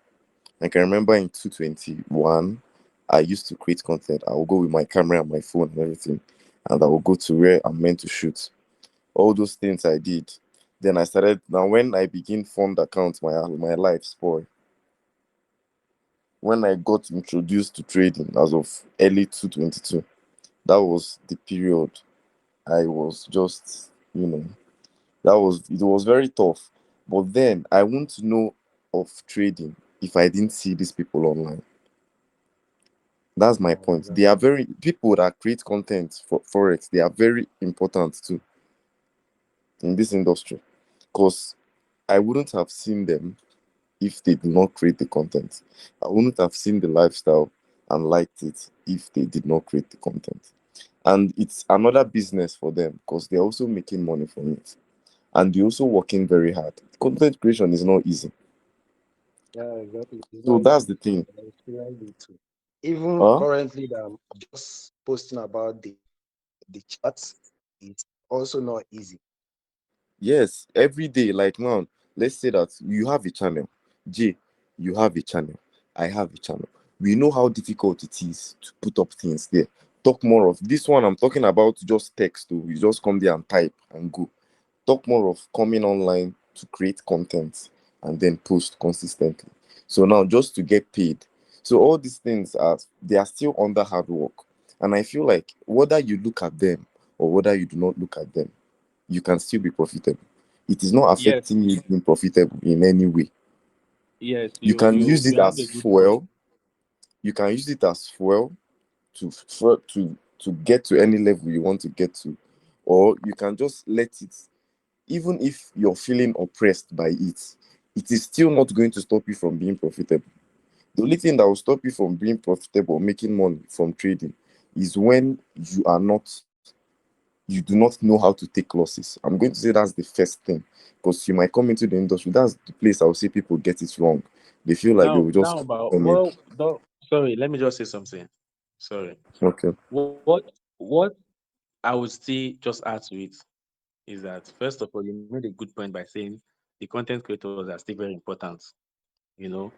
I can remember in 2021, I used to create content. I will go with my camera and my phone and everything, and I will go to where I'm meant to shoot. All those things I did. Then I started. Now, when I begin fund accounts, my life spoiled. When I got introduced to trading as of early 2022, that was the period I was just, it was very tough. But then I won't know of trading if I didn't see these people online. That's my point. They are very people that create content for Forex, they are very important too in this industry. Because I wouldn't have seen them if they did not create the content. I wouldn't have seen the lifestyle and liked it if they did not create the content. And it's another business for them because they're also making money from it. And they're also working very hard. Content creation is not easy. Yeah, exactly. It's So not that's easy. the thing. I experienced it too. Even Huh? currently that I'm just posting about the charts, it's also not easy. Yes, every day, like now, let's say that you have a channel. Jay, you have a channel. I have a channel. We know how difficult it is to put up things there. Talk more of this one. I'm talking about just text. Too. You just come there and type and go. Talk more of coming online to create content and then post consistently. So now just to get paid. So all these things are still under hard work. And I feel like whether you look at them or whether you do not look at them, you can still be profitable. It is not Yes, affecting you being profitable in any way. yes, You you can you use you it have as a good point. fuel. You can use it as fuel to get to any level you want to get to, or you can just let it. Even if you're feeling oppressed by it, it is still not going to stop you from being profitable. The only thing that will stop you from being profitable, making money from trading, is when you do not know how to take losses. I'm going to say that's the first thing, because you might come into the industry. That's the place I will see people get it wrong. They feel like they will just Now come about on it. well, sorry, let me just say something. Sorry. Okay. What I would still just add to it is that first of all, you made a good point by saying the content creators are still very important. You know,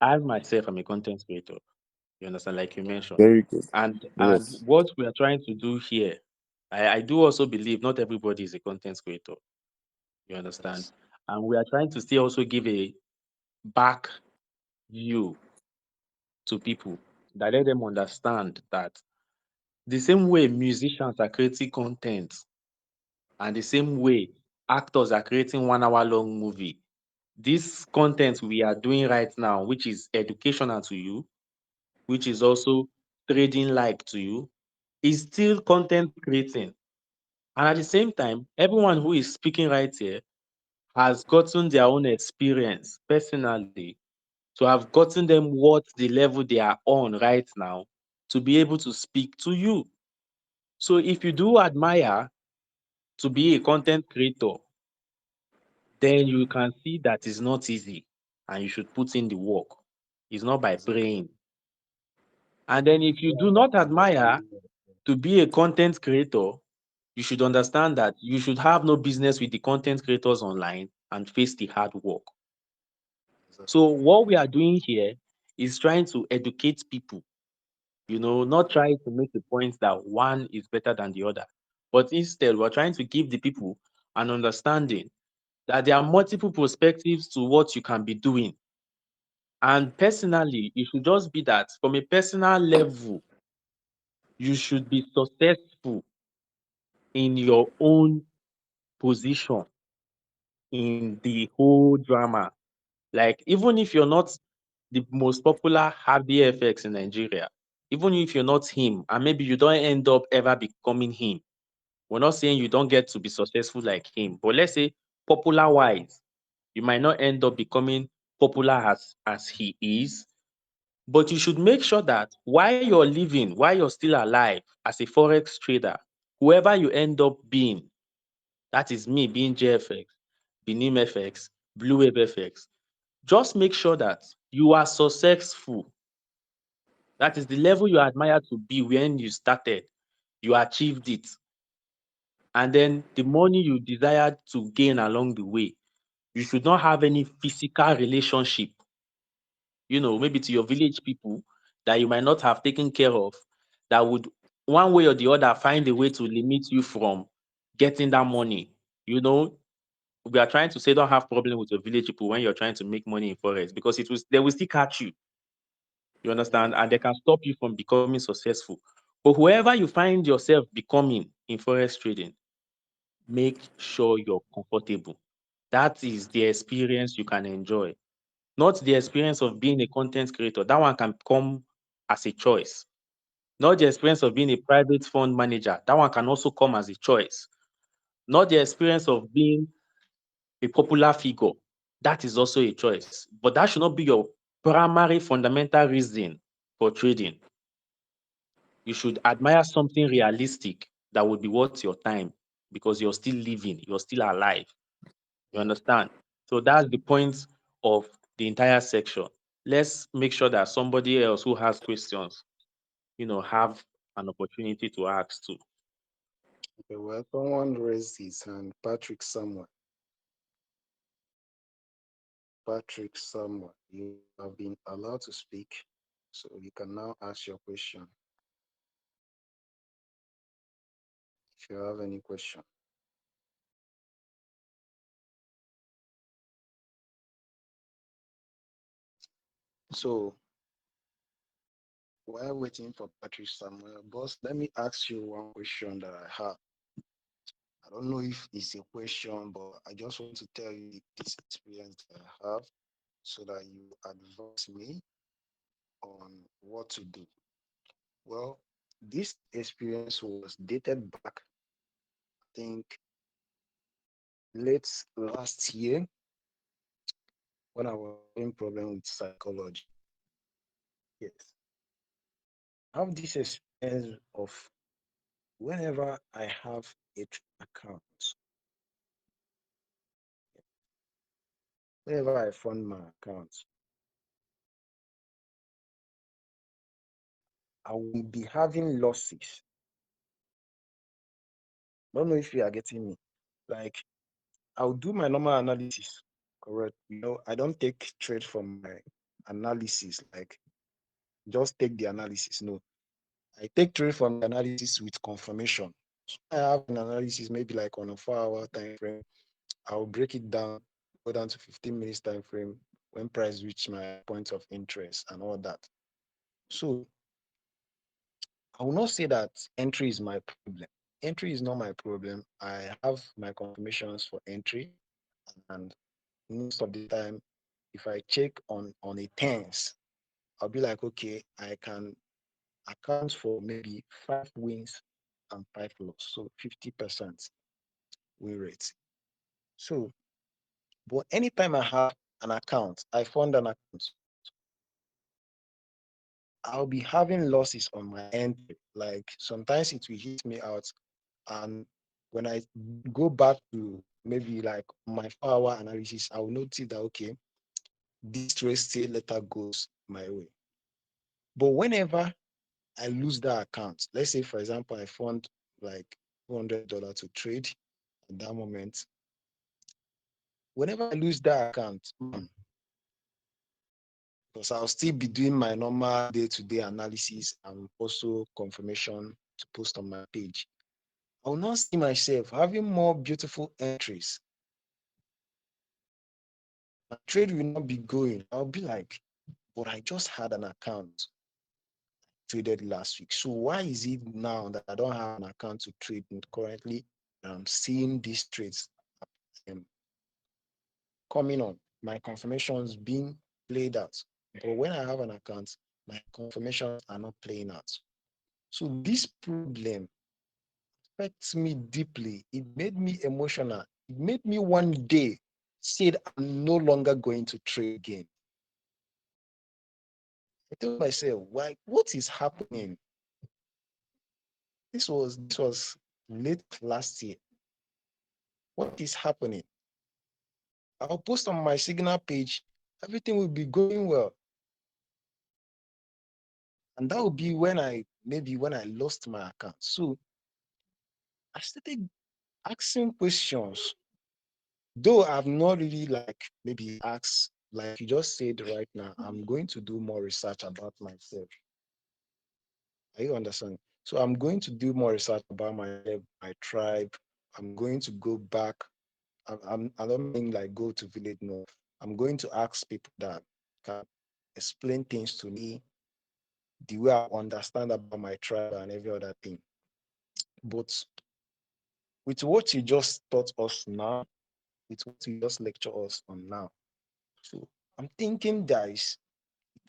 I myself am a content creator. You understand, like you mentioned, Very good. and Yes. what we are trying to do here, I do also believe not everybody is a content creator. You understand, Yes. and we are trying to still also give a back view to people that let them understand that the same way musicians are creating content and the same way actors are creating 1 hour long movie, this content we are doing right now, which is educational to you, which is also trading like to you, is still content creating. And at the same time, everyone who is speaking right here has gotten their own experience personally to have gotten them what the level they are on right now to be able to speak to you. So if you do admire to be a content creator, then you can see that it's not easy and you should put in the work. It's not by Exactly. praying. And then if you Yeah, do not that's admire really to be a content creator, you should understand that you should have no business with the content creators online and face the hard work. So exactly. what we are doing here is trying to educate people, not trying to make the point that one is better than the other, but instead we're trying to give the people an understanding that there are multiple perspectives to what you can be doing. And personally, it should just be that from a personal level, you should be successful in your own position in the whole drama. Like, even if you're not the most popular FX in Nigeria, even if you're not him, and maybe you don't end up ever becoming him, We're not saying you don't get to be successful like him, but let's say popular wise, you might not end up becoming popular as he is. But you should make sure that while you're living, while you're still alive as a Forex trader, whoever you end up being, that is me being JFX, Benim FX, Bluewave FX, just make sure that you are successful. That is the level you admire to be when you started. You achieved it. And then the money you desired to gain along the way, you should not have any physical relationship, maybe to your village people that you might not have taken care of, that would one way or the other find a way to limit you from getting that money. You know, we are trying to say don't have problem with your village people when you're trying to make money in forex because they will still catch you. You understand? And they can stop you from becoming successful. But whoever you find yourself becoming in forex trading, make sure you're comfortable. That is the experience you can enjoy, not the experience of being a content creator. That one can come as a choice. Not the experience of being a private fund manager. That one can also come as a choice. Not the experience of being a popular figure. That is also a choice. But that should not be your primary fundamental reason for trading. You should admire something realistic that would be worth your time because you're still living, you're still alive. You understand? So that's the point of the entire section. Let's make sure that somebody else who has questions, have an opportunity to ask too. Okay, well, someone raised his hand. Patrick Samuel, you have been allowed to speak, so you can now ask your question if you have any question. So while waiting for Patrick Samuel, boss, let me ask you one question that I have. I don't know if it's a question, but I just want to tell you this experience that I have so that you advise me on what to do. Well, this experience was dated back, I think, late last year when I was having problem with psychology. Yes. I have this experience of whenever I have a account, whenever I fund my account, I will be having losses. I don't know if you are getting me. Like, I'll do my normal analysis, correct? I don't take trade from my analysis, like just take the analysis. No, I take trade from the analysis with confirmation. So I have an analysis maybe like on a 4-hour time frame. I'll break it down, go down to 15 minutes time frame when price reach my point of interest and all that. So I will not say that entry is my problem. Entry is not my problem. I have my confirmations for entry, and most of the time, if I check on a tens, I'll be like, okay, I can account for maybe 5 wins and 5 loss, so 50% win rate. So, but anytime I have an account, I fund an account, I'll be having losses on my entry. Like sometimes it will hit me out, and when I go back to maybe like my 4-hour analysis, I will notice that okay, this trade still later goes my way. But whenever I lose that account, let's say for example, I fund like $200 to trade at that moment. Whenever I lose that account, because I'll still be doing my normal day-to-day analysis and also confirmation to post on my page. I will not see myself having more beautiful entries. My trade will not be going. I'll be like, but I just had an account traded last week. So why is it now that I don't have an account to trade currently? I'm seeing these trades um, coming on, my confirmations being played out. But when I have an account, my confirmations are not playing out. So this problem affects me deeply. It made me emotional. It made me one day said I'm no longer going to trade again. I told myself, why? What is happening? This was late last year. What is happening? I'll post on my Signal page. Everything will be going well, and that will be when I lost my account. So I started asking questions, though I've not really like maybe asked like you just said right now. I'm going to do more research about myself. Are you understand? So I'm going to do more research about myself, my tribe. I'm going to go back. I don't mean like go to village. No, I'm going to ask people that can explain things to me the way I understand about my tribe and every other thing. But with what you just taught us now, with what you just lecture us on now, so I'm thinking there is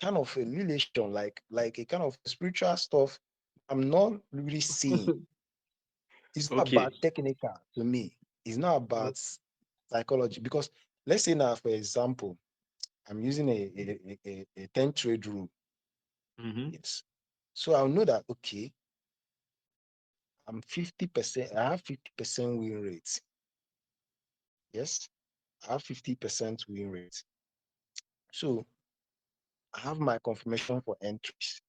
kind of a relation, like a kind of spiritual stuff. I'm not really seeing. It's not Okay. about technical to me. It's not about psychology because let's say now, for example, I'm using a 10 trade rule. Mm-hmm. Yes. So I'll know that okay, I'm 50%, I have 50% win rate. Yes, I have 50% win rate. So I have my confirmation for entries.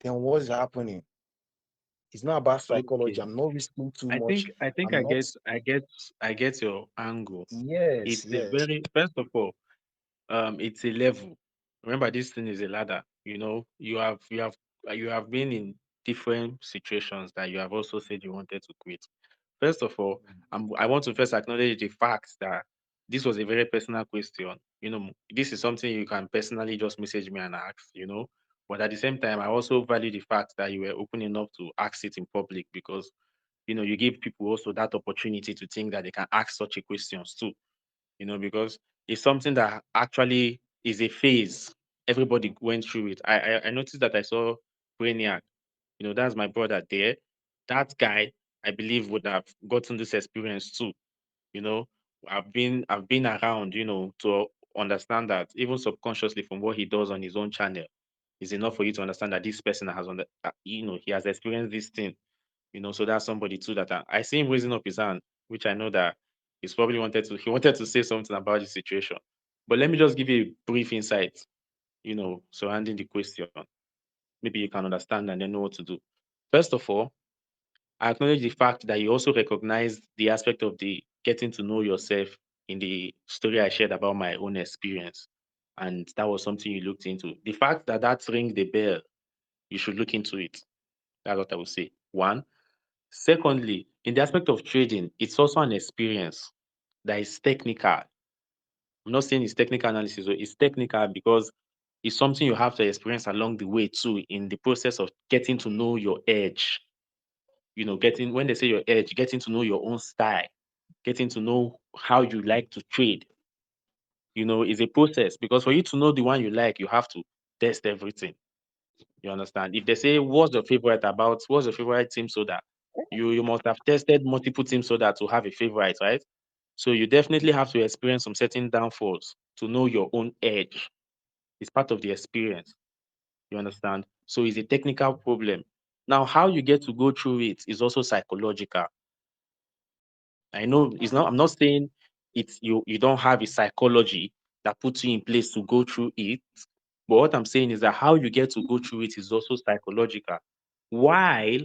Then what's happening? It's not about psychology. Okay. I'm not risking too I much. think I think I'm I not. get I get I get your angle. Yes, It's a yes. very first of all, it's a level. Remember, this thing is a ladder. You have been in different situations that you have also said you wanted to quit. First of all, I want to first acknowledge the fact that this was a very personal question. This is something you can personally just message me and ask. But at the same time, I also value the fact that you were open enough to ask it in public because you give people also that opportunity to think that they can ask such a questions too. Because it's something that actually is a phase. Everybody went through it. I noticed that I saw Brainiac. That's my brother there. That guy, I believe, would have gotten this experience too. You know, I've been around, to understand that even subconsciously from what he does on his own channel is enough for you to understand that this person has he has experienced this thing. So that's somebody too that I see him raising up his hand, which I know that he wanted to say something about the situation. But let me just give you a brief insight, surrounding the question. Maybe you can understand and then know what to do. First of all, I acknowledge the fact that you also recognize the aspect of the getting to know yourself in the story I shared about my own experience. And that was something you looked into. The fact that that rings the bell, you should look into it. That's what I would say. One. Secondly, in the aspect of trading, it's also an experience that is technical. I'm not saying it's technical analysis, but it's technical because it's something you have to experience along the way too, in the process of getting to know your edge. Getting when they say your edge, getting to know your own style, getting to know how you like to trade, is a process because for you to know the one you like, you have to test everything. You understand? If they say, what's your favorite team soda? You must have tested multiple team soda to have a favorite, right? So you definitely have to experience some certain downfalls to know your own edge. It's part of the experience. You understand? So it's a technical problem. Now, how you get to go through it is also psychological. I know it's not, I'm not saying it's you don't have a psychology that puts you in place to go through it. But what I'm saying is that how you get to go through it is also psychological. While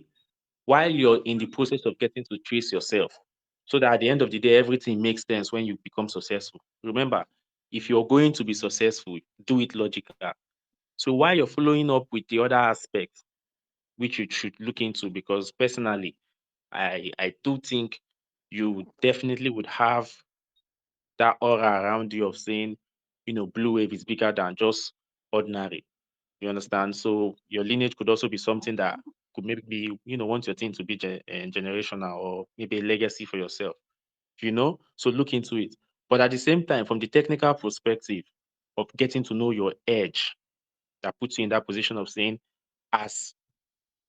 while you're in the process of getting to trace yourself, so that at the end of the day, everything makes sense when you become successful. Remember, if you're going to be successful, do it logical. So while you're following up with the other aspects, which you should look into, because personally, I do think you definitely would have that aura around you of saying, Bluewave is bigger than just ordinary. You understand? So your lineage could also be something that could maybe be, want your thing to be generational or maybe a legacy for yourself. So look into it. But at the same time, from the technical perspective of getting to know your edge, that puts you in that position of saying, as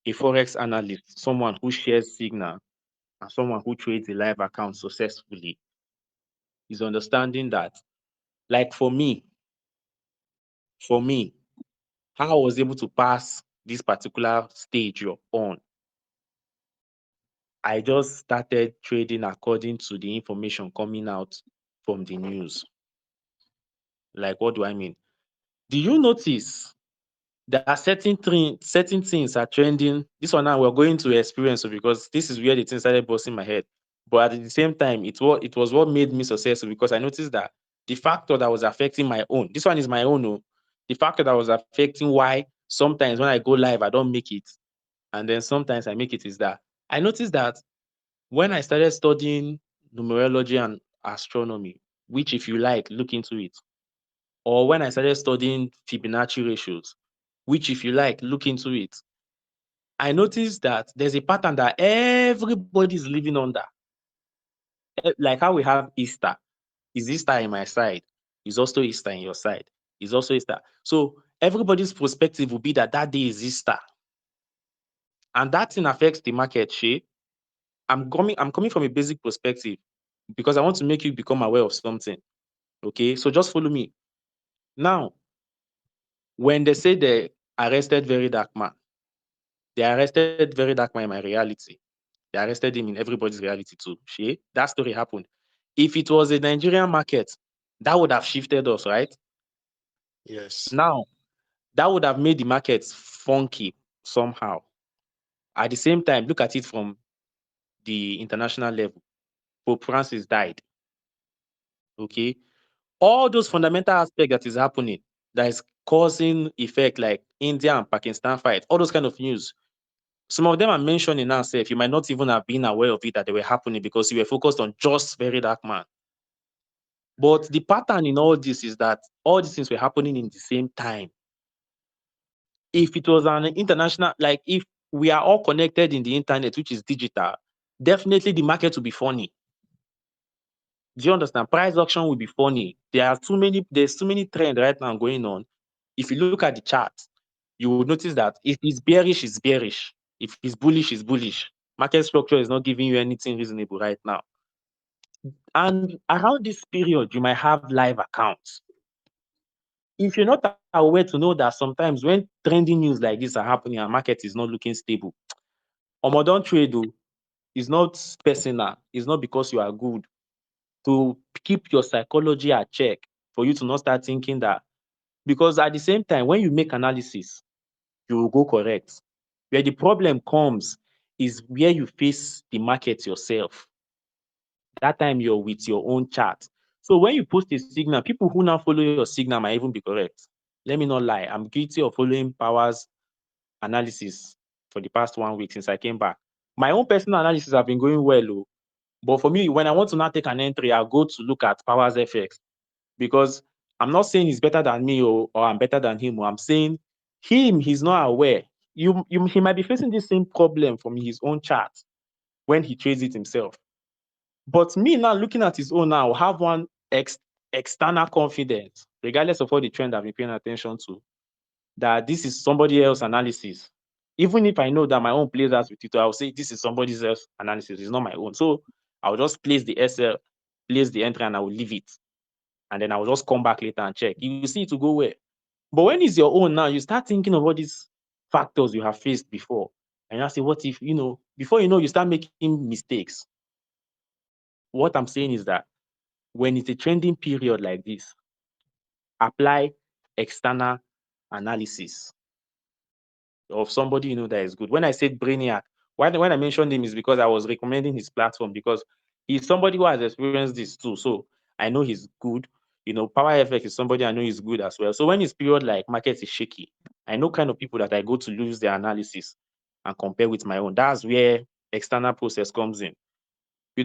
a Forex analyst, someone who shares signal, and someone who trades a live account successfully is understanding that, like for me, how I was able to pass this particular stage you're on, I just started trading according to the information coming out from the news. Like, what do I mean? Do you notice there are certain things are trending? This one now we're going to experience, because this is where the thing started busting my head. But at the same time, it was what made me successful, because I noticed that the factor that was affecting my own, this one is my own, oh, the factor that was affecting why sometimes when I go live, I don't make it, and then sometimes I make it, is that I noticed that when I started studying numerology and astronomy, which if you like, look into it, or when I started studying Fibonacci ratios, which if you like, look into it, I noticed that there's a pattern that everybody's living under. Like how we have Easter. Is Easter in my side? Is also Easter in your side? Is also Easter. So everybody's perspective will be that that day is Easter. And that thing affects the market, Shay. I'm coming from a basic perspective, because I want to make you become aware of something. Okay, so just follow me. Now, when they say they arrested Very Dark Man, they arrested Very Dark Man in my reality. They arrested him in everybody's reality too. Shay, that story happened. If it was a Nigerian market, that would have shifted us, right? Yes. Now, that would have made the markets funky somehow. At the same time, look at it from the international level. Pope Francis died. Okay, all those fundamental aspects that is happening, that is causing effect, like India and Pakistan fight, all those kind of news. Some of them are mentioned in ourselves. You might not even have been aware of it, that they were happening, because you were focused on just Very Dark Man. But the pattern in all this is that all these things were happening in the same time. If it was an international, like if we are all connected in the internet, which is digital, definitely the market will be funny. Do you understand? Price auction will be funny. There's too many trends right now going on. If you look at the chart, you will notice that if it's bearish, it's bearish. If it's bullish, it's bullish. Market structure is not giving you anything reasonable right now. And around this period, you might have live accounts. If you're not aware to know that sometimes when trending news like this are happening and market is not looking stable, don't trade. It's not personal. It's not because you are good. To keep your psychology at check, for you to not start thinking that, because at the same time, when you make analysis, you will go correct. Where the problem comes is where you face the market yourself. That time you're with your own chart. So when you post a signal, people who now follow your signal might even be correct. Let me not lie. I'm guilty of following Power's analysis for the past 1 week since I came back. My own personal analysis have been going well, oh. But for me, when I want to now take an entry, I'll go to look at Power's FX, because I'm not saying he's better than me, or I'm better than him. I'm saying he's not aware. He might be facing the same problem from his own chart when he trades it himself. But me now looking at his own now, I'll have one external confidence, regardless of all the trend I've been paying attention to, that this is somebody else's analysis. Even if I know that my own plays as with it, I'll say this is somebody else's analysis. It's not my own. So I'll just place the SL, place the entry, and I will leave it. And then I will just come back later and check. You see it to go where. But when it's your own now, you start thinking of all these factors you have faced before. And you say, what if, before you know, you start making mistakes. What I'm saying is that when it's a trending period like this, apply external analysis of somebody that is good. When I said Brainiac, when I mentioned him is because I was recommending his platform, because he's somebody who has experienced this too. So I know he's good. PowerFX is somebody I know is good as well. So when it's period like market is shaky, I know kind of people that I go to lose their analysis and compare with my own. That's where external process comes in.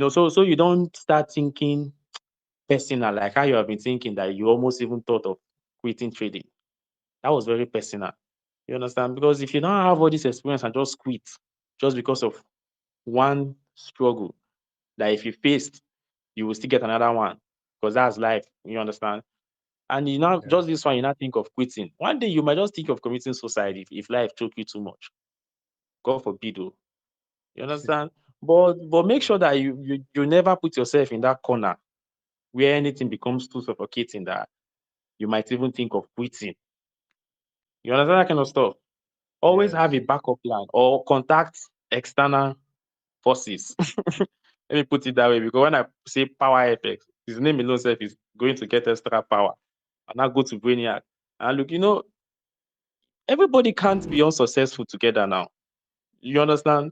So you don't start thinking personal, like how you have been thinking that you almost even thought of quitting trading. That was very personal. You understand? Because if you don't have all this experience and just quit just because of one struggle, that if you faced, you will still get another one, because that's life. You understand? And Yeah. just this one, you not think of quitting. One day you might just think of committing suicide if life choke you too much. God forbid. Oh, you understand? But make sure that you never put yourself in that corner where anything becomes too suffocating that you might even think of quitting. You understand that kind of stuff? Always have a Yes. backup plan or contact external forces. Let me put it that way, because when I say power FX, his name alone self is going to get extra power. And I go to Brainiac. And look, everybody can't be unsuccessful together now. You understand?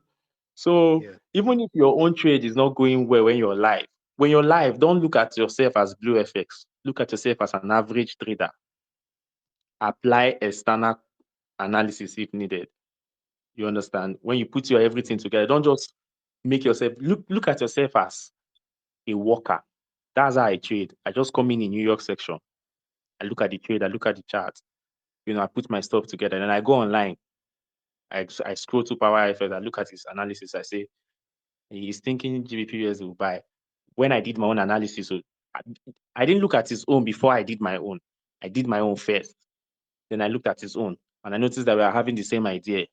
So Yeah. even if your own trade is not going well when you're live, don't look at yourself as Bluewave. Look at yourself as an average trader. Apply external analysis if needed. You understand? When you put your everything together, don't just make yourself look at yourself as a worker. That's how I trade. I just come in New York section. I look at the trade, I look at the chart. I put my stuff together, and then I go online. I scroll to Power IFS, I look at his analysis. I say he's thinking GBP will buy. When I did my own analysis, so I, I didn't look at his own before I did my own. I did my own first. Then I looked at his own, and I noticed that we are having the same idea.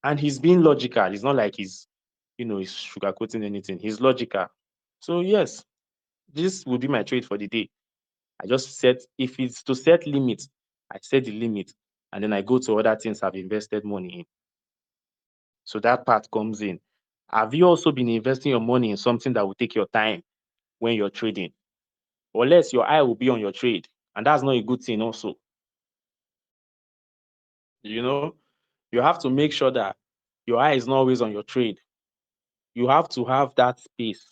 And he's being logical. It's not like he's sugarcoating anything. He's logical. So yes, this will be my trade for the day. I just set, if it's to set limits, I set the limit, and then I go to other things I've invested money in. So that part comes in. Have you also been investing your money in something that will take your time when you're trading? Or less your eye will be on your trade. And that's not a good thing also. You know, you have to make sure that your eye is not always on your trade. You have to have that space,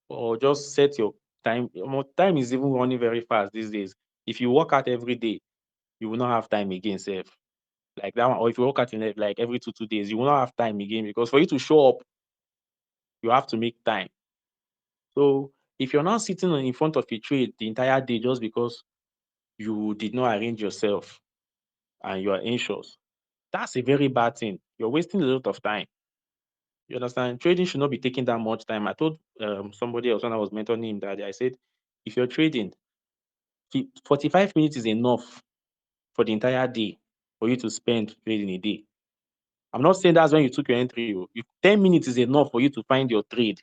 or just set your time. Time is even running very fast these days. If you work out every day, you will not have time again, sef. Like that one, or if you work out in like every two days, you will not have time again, because for you to show up, you have to make time. So if you're not sitting in front of a trade the entire day just because you did not arrange yourself and you are anxious, that's a very bad thing. You're wasting a lot of time. You understand? Trading should not be taking that much time. I told somebody else when I was mentoring him that day, I said, if you're trading, 45 minutes is enough for the entire day for you to spend trading a day. I'm not saying that's when you took your entry. If 10 minutes is enough for you to find your trade.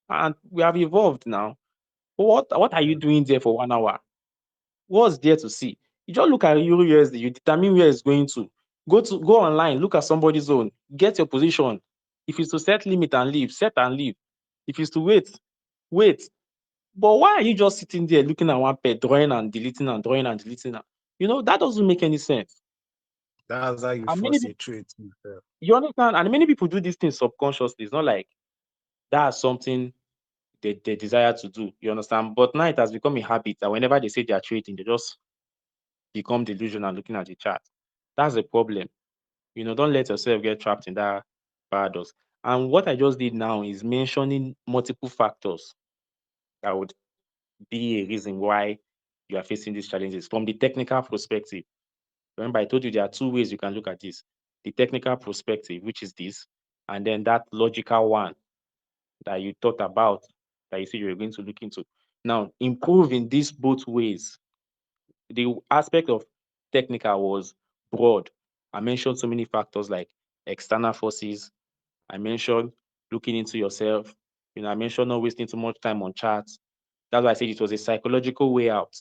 And we have evolved now. What are you Yeah. doing there for 1 hour? What's there to see? You just look at Euro USD, you determine where it's going to. Go online, look at somebody's own, get your position. If it's to set limit and leave, set and leave. If it's to wait, wait. But why are you just sitting there looking at one pair, drawing and deleting and drawing and deleting? That doesn't make any sense. That's how you And many force a people, trade to yourself. you understand? And many people do these things subconsciously. It's not like that's something they desire to do. You understand? But now it has become a habit that whenever they say they are trading, they just become delusional looking at the chart. That's a problem. Don't let yourself get trapped in that paradox. And what I just did now is mentioning multiple factors that would be a reason why you are facing these challenges from the technical perspective. Remember, I told you there are two ways you can look at this: the technical perspective, which is this, and then that logical one that you thought about, that you said you were going to look into. Now, improve in these both ways. The aspect of technical was broad. I mentioned so many factors like external forces. I mentioned looking into yourself. I mentioned not wasting too much time on charts. That's why I said it was a psychological way out.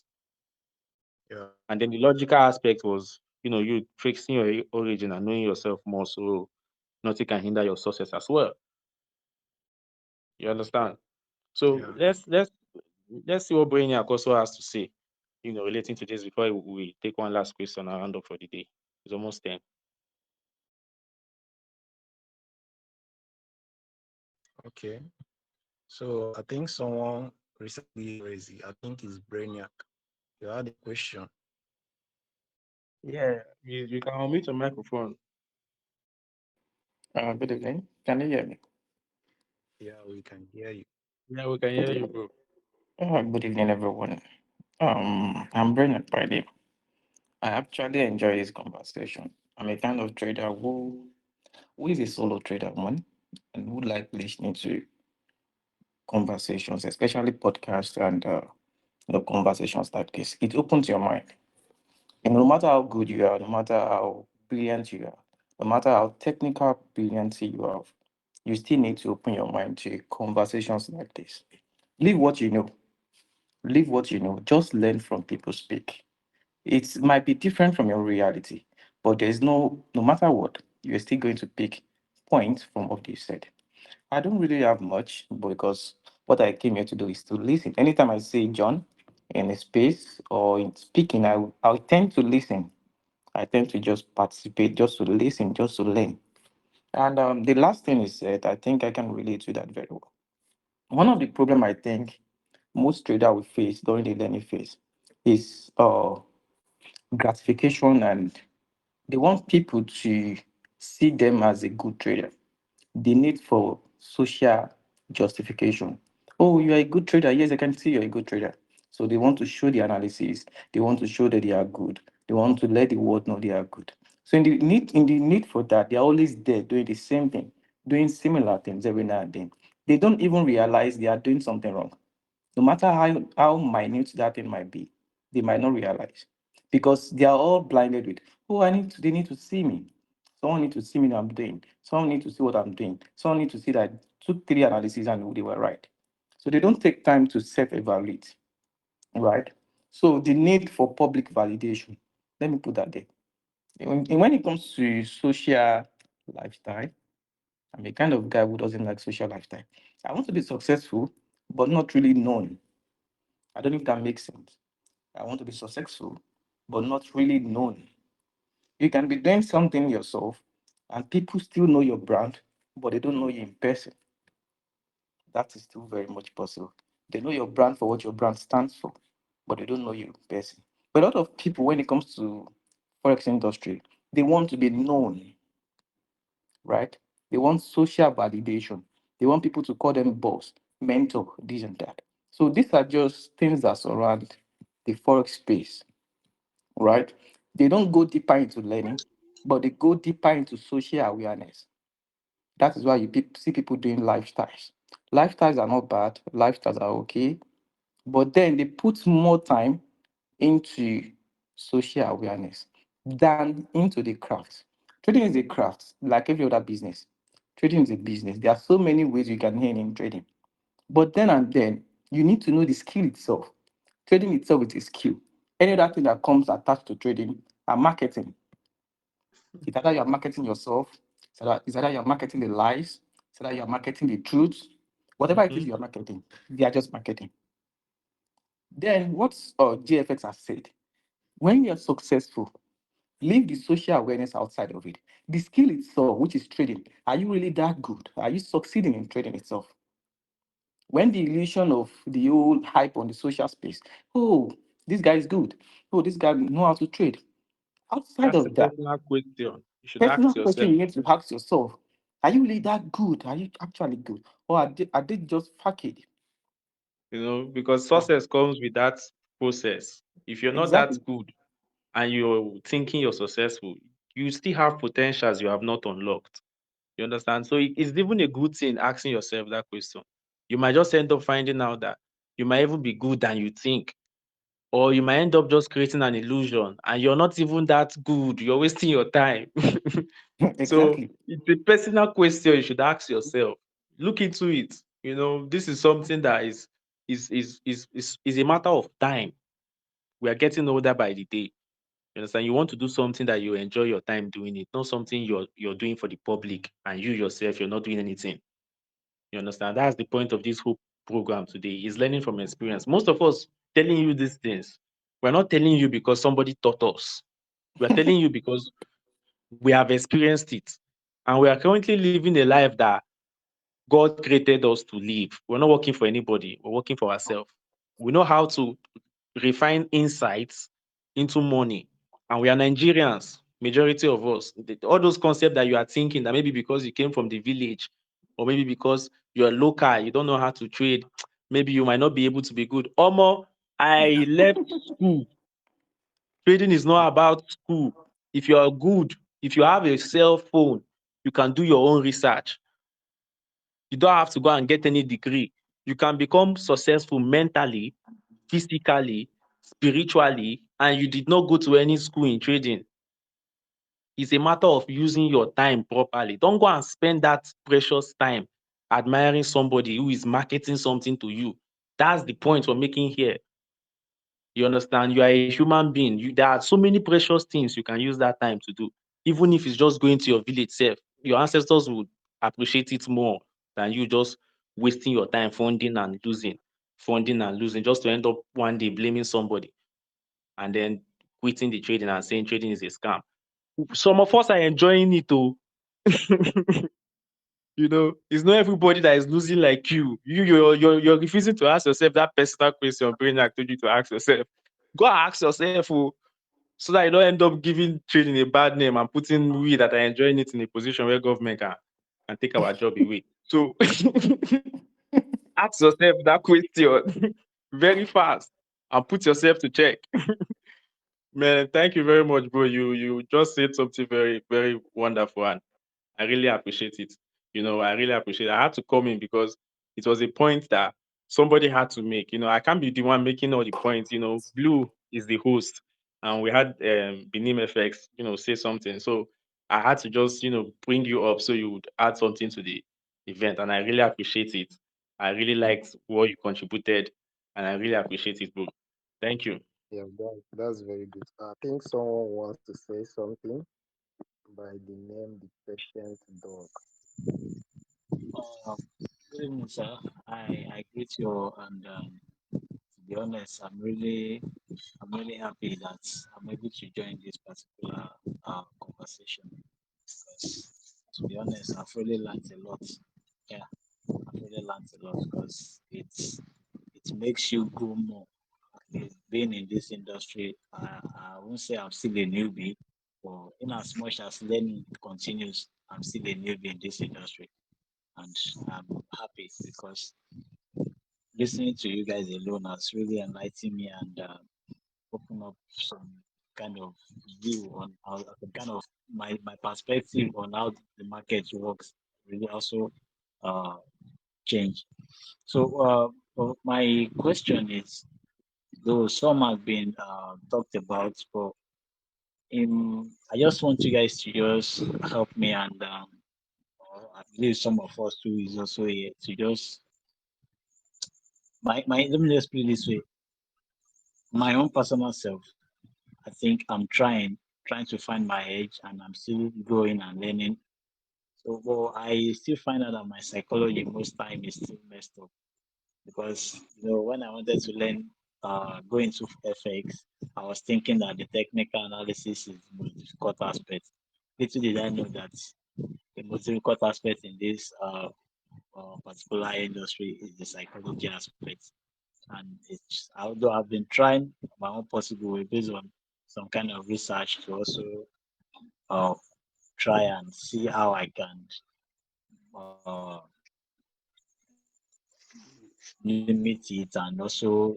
Yeah. And then the logical aspect was, you tracing your origin and knowing yourself more, so nothing can hinder your success as well. You understand? So Yeah. let's see what Brainiac also has to say, relating to this before we take one last question and round up for the day. It's almost 10. Okay. So I think someone recently raised it. I think it's Brainiac. You had a question. Yeah, you can unmute your microphone. Good evening. Can you hear me? Yeah, we can hear you. Yeah, we can hear you, bro. Good evening, everyone. I'm Brennan by name. I actually enjoy this conversation. I'm a kind of trader who is a solo trader one and who like listening to conversations, especially podcasts and conversations like this. It opens your mind. And no matter how good you are, no matter how brilliant you are, No matter how technical brilliancy you have, you still need to open your mind to conversations like this. Leave what you know. Leave what you know. Just learn from people speak. It might be different from your reality, but there's no matter what, you're still going to pick points from what they said. I don't really have much because what I came here to do is to listen. Anytime I say John in a space or in speaking, I tend to listen. I tend to just participate, just to listen, just to learn. And the last thing is that I think I can relate to that very well. One of the problem I think most trader will face during the learning phase is gratification, and they want people to see them as a good trader. The need for social justification. Oh, you are a good trader. Yes, I can see you're a good trader. So they want to show the analysis. They want to show that they are good. They want to let the world know they are good. So in the need for that, they're always there doing the same thing, doing similar things every now and then. They don't even realize they are doing something wrong. No matter how minute that thing might be, they might not realize because they are all blinded with, oh, they need to see me. Someone need to see me what I'm doing. Someone need to see what I'm doing. Someone need to see that I took three analyses and they were right. So they don't take time to self-evaluate, right? So the need for public validation. Let me put that there. When it comes to social lifestyle, I'm a kind of guy who doesn't like social lifestyle. I want to be successful, but not really known. I don't know if that makes sense. I want to be successful, but not really known. You can be doing something yourself, and people still know your brand, but they don't know you in person. That is still very much possible. They know your brand for what your brand stands for, but they don't know you in person. But a lot of people, when it comes to forex industry, they want to be known, right? They want social validation. They want people to call them boss, mentor, this and that. So these are just things that surround the forex space, right? They don't go deeper into learning, but they go deeper into social awareness. That is why you see people doing lifestyles. Lifestyles are not bad, lifestyles are okay, but then they put more time into social awareness than into the craft. Trading is a craft, like every other business. Trading is a business. There are so many ways you can earn in trading. But then and then, you need to know the skill itself. Trading itself is a skill. Any other thing that comes attached to trading are marketing. It's either you're marketing yourself, it's either you're marketing the lies, it's either you're marketing the truth, whatever it is Mhm. you're marketing, they are just marketing. Then what JFX has said, when you're successful, leave the social awareness outside of it. The skill itself, which is trading, are you really that good? Are you succeeding in trading itself? When the illusion of the whole hype on the social space, oh, this guy is good. Oh, this guy know how to trade. Outside That's a of that, personal question. You should personal ask question yourself. you need to ask yourself: are you really that good? Are you actually good, or are they just faked? Because Yeah, success comes with that process. If you're not that exactly. good and you're thinking you're successful, you still have potentials you have not unlocked. You understand? So it's even a good thing asking yourself that question. You might just end up finding out that you might even be good than you think, or you might end up just creating an illusion and you're not even that good. You're wasting your time. So Exactly. it's a personal question you should ask yourself. Look into it. This is something that is a matter of time. We are getting older by the day. You understand? You want to do something that you enjoy your time doing it, not something you're doing for the public and you yourself you're not doing anything. You understand? That's the point of this whole program today. Is learning from experience. Most of us telling you these things, we're not telling you because somebody taught us. We're telling you because we have experienced it. And we are currently living a life that God created us to live. We're not working for anybody, we're working for ourselves. We know how to refine insights into money. And we are Nigerians, majority of us. All those concepts that you are thinking that maybe because you came from the village, or maybe because you're local, you don't know how to trade, maybe you might not be able to be good. Omo, I left school. Trading is not about school. If you are good, if you have a cell phone, you can do your own research. You don't have to go and get any degree. You can become successful mentally, physically, spiritually, and you did not go to any school in trading. It's a matter of using your time properly. Don't go and spend that precious time admiring somebody who is marketing something to you. That's the point we're making here. You understand? You are a human being. There are so many precious things you can use that time to do. Even if it's just going to your village self, your ancestors would appreciate it more than you just wasting your time funding and losing, just to end up one day blaming somebody and then quitting the trading and saying trading is a scam. Some of us are enjoying it too. It's not everybody that is losing like you. You're refusing to ask yourself that personal question Brainiac told you to ask yourself. Go and ask yourself, so that you don't end up giving trading a bad name and putting we that are enjoying it in a position where government can take our job away. So ask yourself that question very fast and put yourself to check. Man, thank you very much, bro. You just said something very, very wonderful, and I really appreciate it. I really appreciate it. I had to come in because it was a point that somebody had to make. I can't be the one making all the points. Blue is the host, and we had Benim FX, say something. So I had to just, bring you up so you would add something to the event, and I really appreciate it. I really liked what you contributed, and I really appreciate it, bro. Thank you. Yeah, that's very good. I think someone wants to say something by the name the patient dog. Uh, Good evening, sir. I greet you, and to be honest, I'm really happy that I'm able to join this particular conversation because, to be honest, I've really learned a lot. Yeah, I've really learned a lot because it makes you grow more. At least being in this industry, I won't say I'm still a newbie, but in as much as learning continues, I'm still a newbie in this industry, and I'm happy because listening to you guys alone has really enlightened me and opened up some kind of view on how some kind of my perspective on how the market works really also uh changed. So my question is, though some have been talked about, but I just want you guys to just help me and or I believe some of us too is also here to just my let me just put it this way. My own personal self, I think I'm trying to find my edge and I'm still growing and learning. So but I still find out that my psychology most time is still messed up because when I wanted to learn go into FX, I was thinking that the technical analysis is the most difficult aspect. Little did I know that the most difficult aspect in this particular industry is the psychology aspect. And although I've been trying my own possible way based on some kind of research to also uh, try and see how I can uh, limit it and also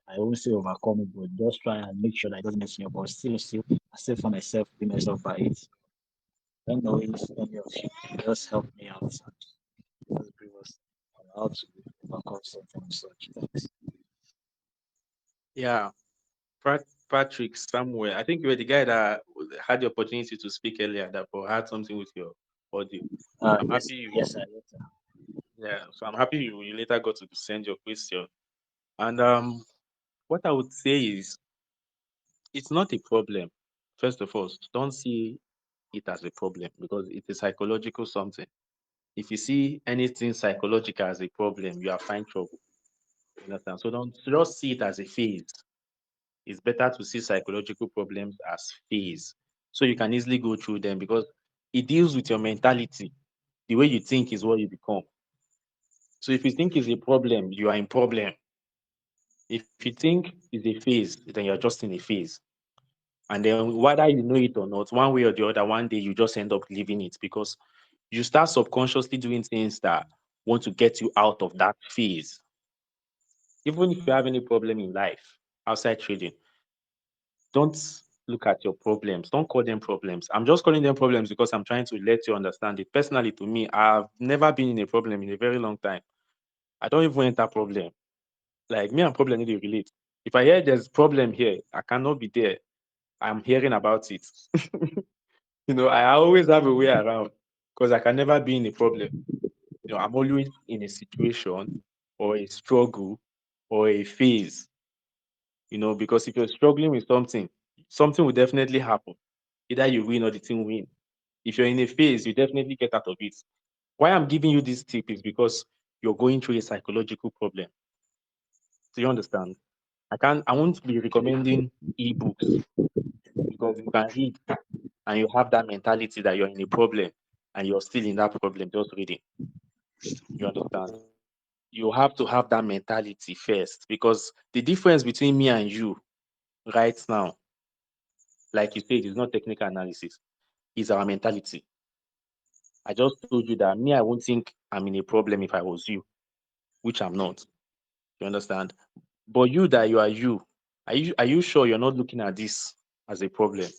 I won't say overcome it, but just try and make sure that it doesn't mess me up. But I still find myself being messed up by it. I don't know if any of you can just help me out and just bring us on how to overcome something of such. Thanks. Yeah. Patrick somewhere. I think you were the guy that had the opportunity to speak earlier that but had something with your audio. I'm Yes, happy you yes, I later. yeah, so I'm happy you later got to send your question. And what I would say is it's not a problem. First of all, don't see it as a problem because it's a psychological something. If you see anything psychological as a problem, you are fine trouble. You understand? So don't just see it as a phase. It's better to see psychological problems as phase so you can easily go through them because it deals with your mentality. The way you think is what you become. So if you think is a problem, you are in problem. If you think is a phase, then you're just in a phase. And then whether you know it or not, one way or the other, one day you just end up leaving it because you start subconsciously doing things that want to get you out of that phase. Even if you have any problem in life outside trading, don't look at your problems. Don't call them problems. I'm just calling them problems because I'm trying to let you understand it. Personally, to me, I've never been in a problem in a very long time. I don't even enter problem. Like me and problem need to relate. If I hear there's problem here, I cannot be there. I'm hearing about it. I always have a way around because I can never be in a problem. I'm always in a situation or a struggle or a phase, because if you're struggling with something, something will definitely happen. Either you win or the team win. If you're in a phase, you definitely get out of it. Why I'm giving you this tip is because you're going through a psychological problem. Do you understand? I won't be recommending ebooks because you can read and you have that mentality that you're in a problem and you're still in that problem just reading. You understand? You have to have that mentality first because the difference between me and you right now, like you said, is not technical analysis, is our mentality. I just told you that me, I won't think I'm in a problem if I was you, which I'm not. You understand? But you that you are you, are you sure you're not looking at this as a problem?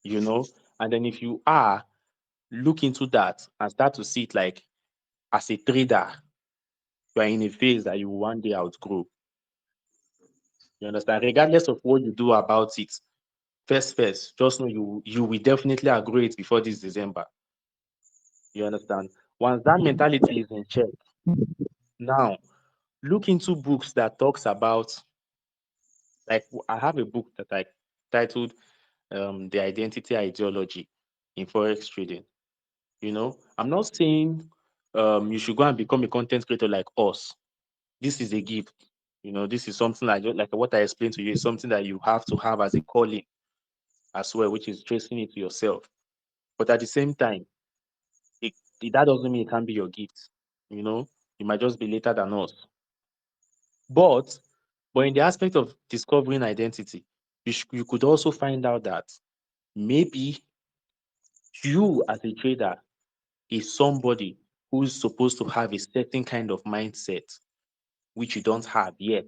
You know? And then if you are, look into that and start to see it like as a trader, you are in a phase that you will one day outgrow. You understand? Regardless of what you do about it, first, just know you will definitely outgrow it before this December. You understand? Once that mentality is in check, now look into books that talks about like I have a book that I titled The Identity Ideology in Forex Trading. I'm not saying you should go and become a content creator like us. This is a gift. This is something like what I explained to you is something that you have to have as a calling as well, which is tracing it to yourself. But at the same time, it, that doesn't mean it can't be your gift. You know, you might just be later than us. But but in the aspect of discovering identity, you could also find out that maybe you as a trader is somebody who's supposed to have a certain kind of mindset which you don't have yet,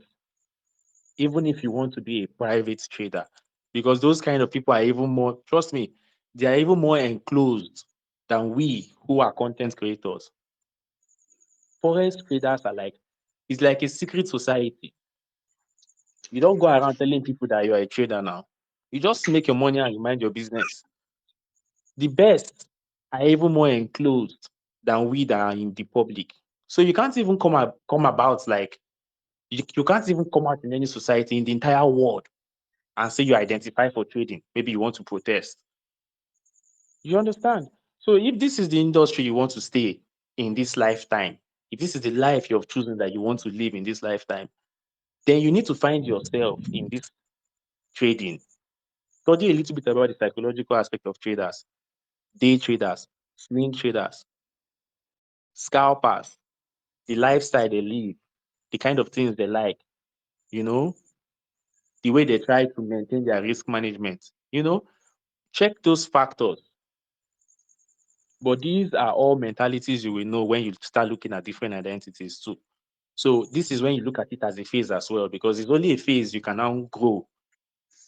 even if you want to be a private trader. Because those kind of people are even more, trust me, they are even more enclosed than we who are content creators. Forest traders are like, it's like a secret society. You don't go around telling people that you are a trader now. You just make your money and you mind your business. The best are even more enclosed than we that are in the public. So you can't even come about like you can't even come out in any society in the entire world and say you identify for trading. Maybe you want to protest. You understand? So if this is the industry you want to stay in this lifetime, if this is the life you have chosen that you want to live in this lifetime, then you need to find yourself in this trading. Study a little bit about the psychological aspect of traders, day traders, swing traders, scalpers, the lifestyle they live, the kind of things they like, you know, the way they try to maintain their risk management. Check those factors. But these are all mentalities you will know when you start looking at different identities too. So this is when you look at it as a phase as well, because it's only a phase you can now grow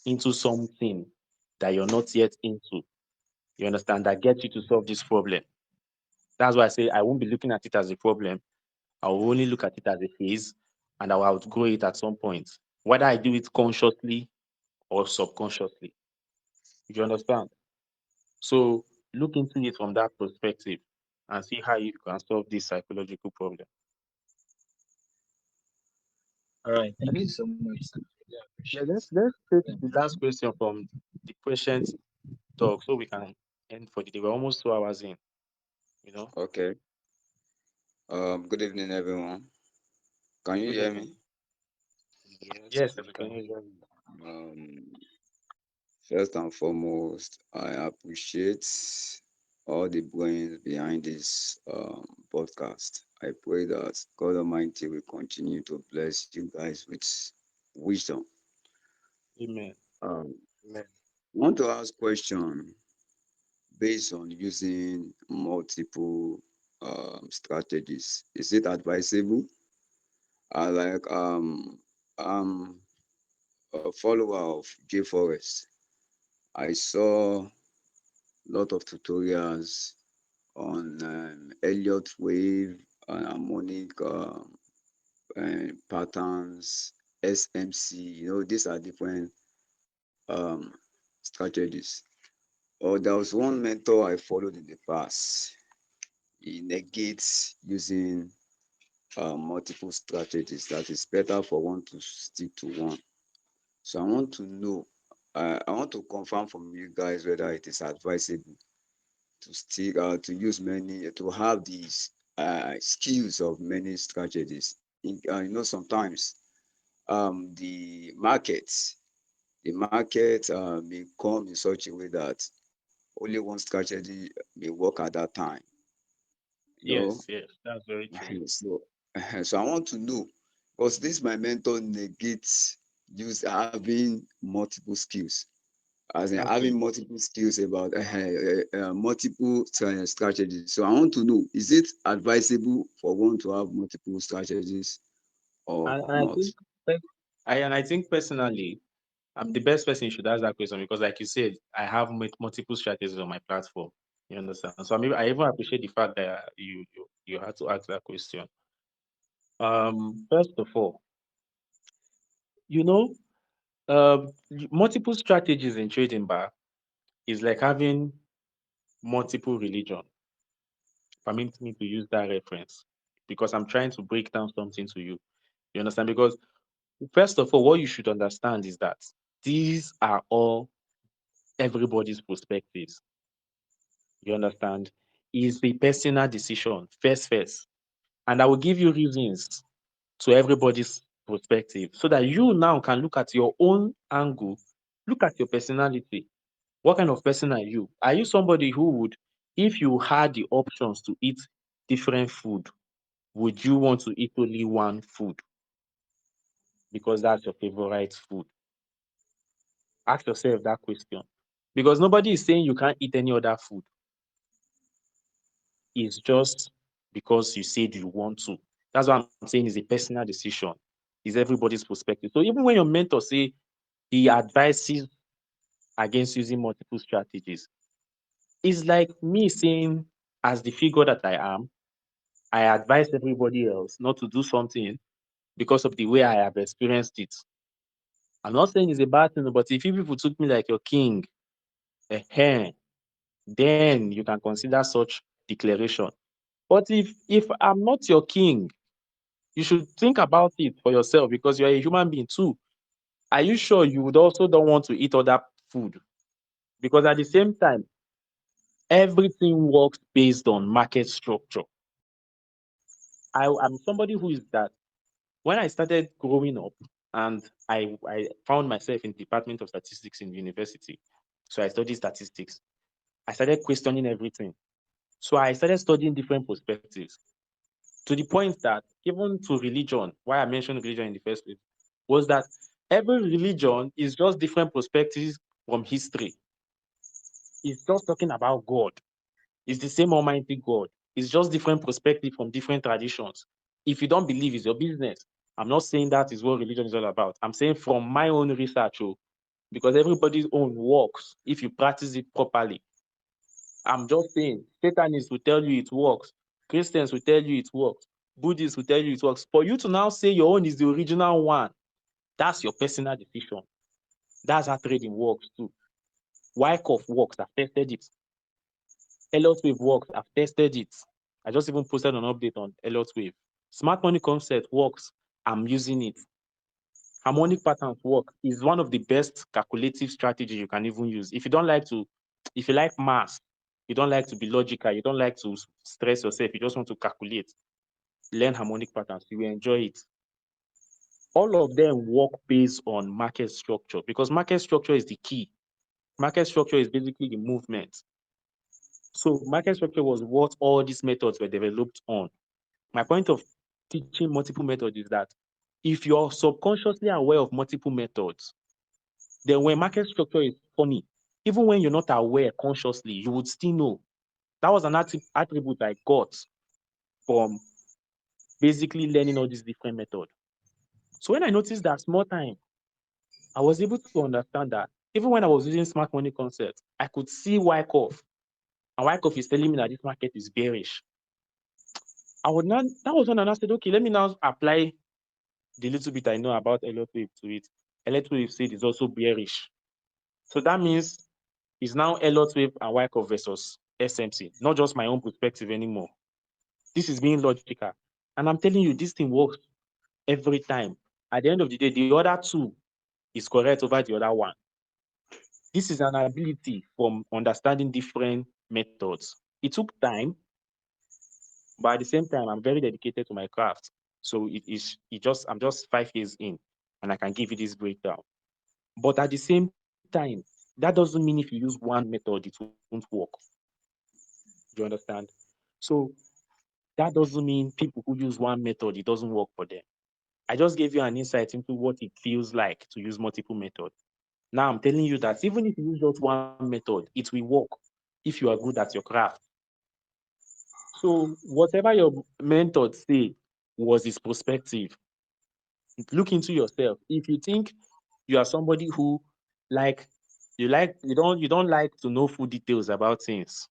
into something that you're not yet into. You understand? That gets you to solve this problem. That's why I say I won't be looking at it as a problem. I will only look at it as a phase and I will outgrow it at some point. Whether I do it consciously or subconsciously. You understand? So look into it from that perspective and see how you can solve this psychological problem. All right. Thank you so much, sir. I really Yeah, appreciate let's the take the last information. question from the questions talk so we can end for the day. We're almost 2 hours in, you know. Okay. Good evening, everyone. Can you Good hear evening. me? Yes, Yes, we we can can. hear you. Um, First and foremost, I appreciate all the brains behind this podcast. I pray that God Almighty will continue to bless you guys with wisdom. Amen. Um, Amen. want to ask question based on using multiple strategies. Is it advisable? I like a follower of JayFx. I saw a lot of tutorials on Elliott wave and harmonic patterns, SMC. These are different strategies. Oh, there was one mentor I followed in the past. He negates using multiple strategies. That is better for one to stick to one. So I want to know, I want to confirm from you guys whether it is advisable to stick to use many to have these skills of many strategies. Sometimes the market may come in such a way that only one strategy may work at that time. You know, Yes, yes, that's very true. so so I want to know because this my mentor negates use having multiple skills, as in Okay. having multiple skills about multiple strategies. So I want to know, is it advisable for one to have multiple strategies or And I not? think I think personally, I'm the best person you should ask that question because, like you said, I have multiple strategies on my platform. You understand? So I even appreciate the fact that you had to ask that question. First of all, you know, multiple strategies in trading bar is like having multiple religion. Permit me to use that reference because I'm trying to break down something to you. You understand? Because first of all, what you should understand is that these are all everybody's perspectives. You understand? Is the personal decision first, and I will give you reasons to everybody's perspective so that you now can look at your own angle, look at your personality. What kind of person are you? Are you somebody who would, if you had the options to eat different food, would you want to eat only one food because that's your favorite food? Ask yourself that question. Because nobody is saying you can't eat any other food. It's just because you said you want to. That's what I'm saying is a personal decision. Is everybody's perspective. So even when your mentor say he advises against using multiple strategies, it's like me saying, as the figure that I am, I advise everybody else not to do something because of the way I have experienced it. I'm not saying it's a bad thing, but if you people took me like your king, then you can consider such declaration. But if I'm not your king, you should think about it for yourself because you're a human being too. Are you sure you would also don't want to eat other food? Because at the same time, everything works based on market structure. I'm somebody who is that when I started growing up and I found myself in the Department of Statistics in university. So I studied statistics. I started questioning everything. So I started studying different perspectives to the point that even to religion, why I mentioned religion in the first place, was that every religion is just different perspectives from history. It's just talking about God. It's the same Almighty God. It's just different perspective from different traditions. If you don't believe, it's your business. I'm not saying that is what religion is all about. I'm saying from my own research, because everybody's own works if you practice it properly. I'm just saying, Satanists will tell you it works. Christians will tell you it works. Buddhists will tell you it works. For you to now say your own is the original one, that's your personal decision. That's how trading works too. Wyckoff works. I've tested it. Elliott Wave works. I've tested it. I just even posted an update on Elliott Wave. Smart money concept works. I'm using it. Harmonic patterns work. Is one of the best calculative strategies you can even use. If you like math, you don't like to be logical, you don't like to stress yourself, you just want to calculate, learn harmonic patterns, you will enjoy it. All of them work based on market structure because market structure is the key. Market structure is basically the movement. So market structure was what all these methods were developed on. My point of teaching multiple methods is that if you're subconsciously aware of multiple methods, then when market structure is funny, even when you're not aware consciously, you would still know. That was an attribute I got from basically learning all these different methods. So when I noticed that small time, I was able to understand that even when I was using smart money concepts, I could see Wyckoff. And Wyckoff is telling me that this market is bearish. That was when I said, okay, let me now apply the little bit I know about Elliott Wave to it. Elliott Wave said it's also bearish. So that means It's now Elliott Wave and Wyckoff versus SMC, not just my own perspective anymore. This is being logical. And I'm telling you, this thing works every time. At the end of the day, the other two is correct over the other one. This is an ability from understanding different methods. It took time, but at the same time, I'm very dedicated to my craft. So I'm just 5 years in and I can give you this breakdown. But at the same time, that doesn't mean if you use one method, it won't work. Do you understand? So that doesn't mean people who use one method, it doesn't work for them. I just gave you an insight into what it feels like to use multiple methods. Now I'm telling you that even if you use just one method, it will work if you are good at your craft. So whatever your mentor say was his perspective. Look into yourself. If you think you are somebody who like you don't like to know full details about things.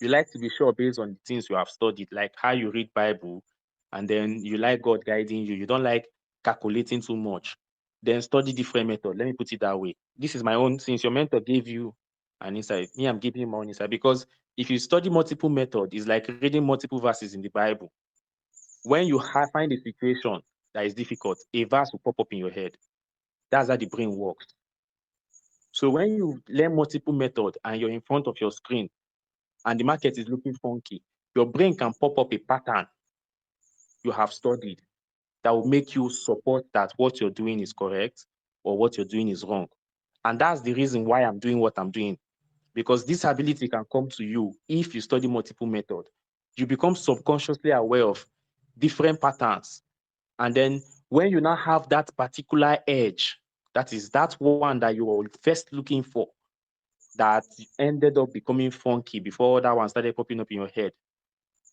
You like to be sure based on the things you have studied, like how you read Bible, and then you like God guiding you. You don't like calculating too much. Then study different method. Let me put it that way. This is my own. Since your mentor gave you an insight, me, I'm giving you my own insight because if you study multiple method, it's like reading multiple verses in the Bible. When you find a situation that is difficult, a verse will pop up in your head. That's how the brain works. So when you learn multiple method and you're in front of your screen and the market is looking funky, your brain can pop up a pattern you have studied that will make you support that what you're doing is correct or what you're doing is wrong. And that's the reason why I'm doing what I'm doing. Because this ability can come to you if you study multiple methods. You become subconsciously aware of different patterns. And then when you now have that particular edge, that is that one that you were first looking for, that ended up becoming funky before that one started popping up in your head.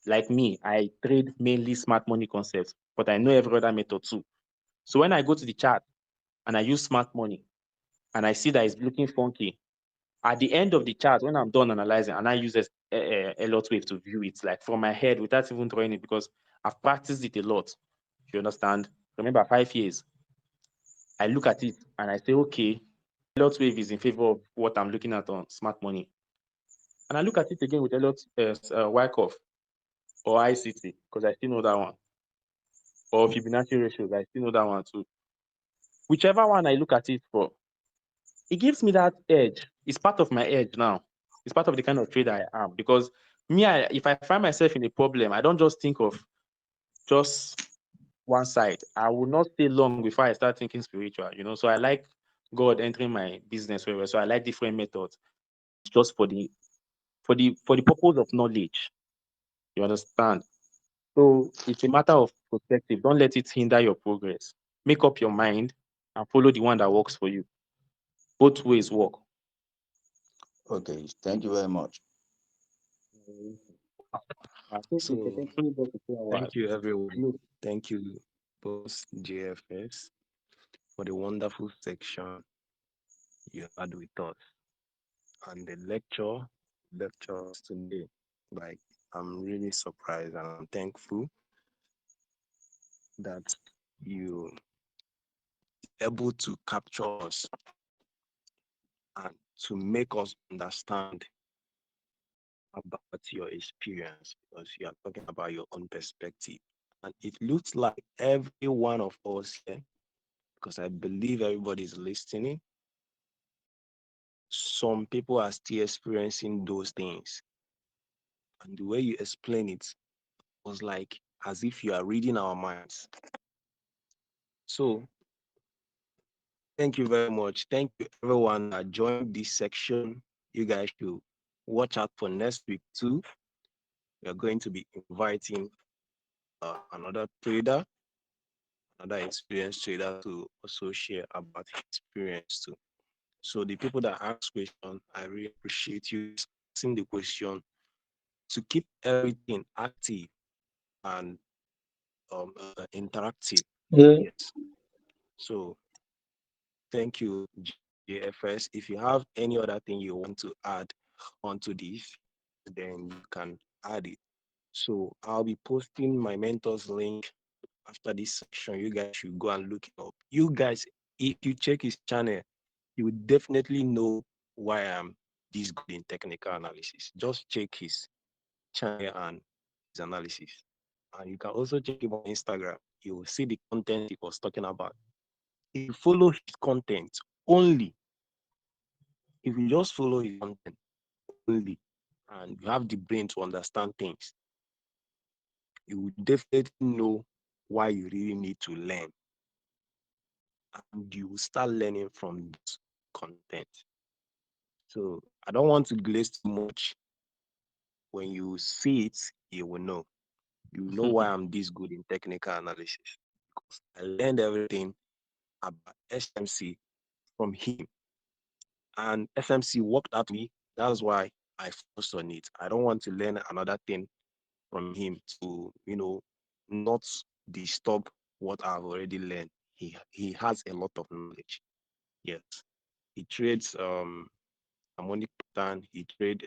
Like me, I trade mainly smart money concepts, but I know every other method too. So when I go to the chart and I use smart money and I see that it's looking funky, at the end of the chart, when I'm done analyzing, and I use a lot wave to view it, like from my head without even drawing it, because I've practiced it a lot. You understand? Remember, 5 years. I look at it and I say, okay, Elliott wave is in favor of what I'm looking at on smart money. And I look at it again with Elliott Wyckoff or ICT, because I still know that one. Or Fibonacci ratios, I still know that one too. Whichever one I look at it for, it gives me that edge. It's part of my edge now. It's part of the kind of trader I am. Because me, if I find myself in a problem, I don't just think of just one side. I will not stay long before I start thinking spiritual, you know. So I like God entering my business very well. So I like different methods just for the purpose of knowledge. You understand? So it's a matter of perspective. Don't let it hinder your progress. Make up your mind and follow the one that works for you. Both ways work. Okay, thank you very much. I think we So successfully got to 2 hours. thank you, everyone. Look, Thank you, both JFS, for the wonderful section you had with us and the lectures today. Like, I'm really surprised and I'm thankful that you able to capture us and to make us understand about your experience because you are talking about your own perspective. And it looks like every one of us here, because I believe everybody is listening, some people are still experiencing those things. And the way you explain it was like as if you are reading our minds. So thank you very much. Thank you everyone that joined this section. You guys should watch out for next week too. We are going to be inviting another trader, another experienced trader to also share about his experience too. So the people that ask questions, I really appreciate you asking the question to keep everything active and interactive. Yeah. Yes. So thank you, JFS. If you have any other thing you want to add onto this, then you can add it. So I'll be posting my mentor's link after this section. You guys should go and look it up. You guys, if you check his channel, you will definitely know why I'm this good in technical analysis. Just check his channel and his analysis. And you can also check him on Instagram. You will see the content he was talking about. If you follow his content only, if you just follow his content only, and you have the brain to understand things, you will definitely know why you really need to learn. And you will start learning from this content. So I don't want to glaze too much. When you see it, you will know. You know why I'm this good in technical analysis. Because I learned everything about SMC from him. And FMC worked out me. That's why I focused on it. I don't want to learn another thing from him to, not disturb what I've already learned. He has a lot of knowledge. Yes. He trades harmonic pattern, he trade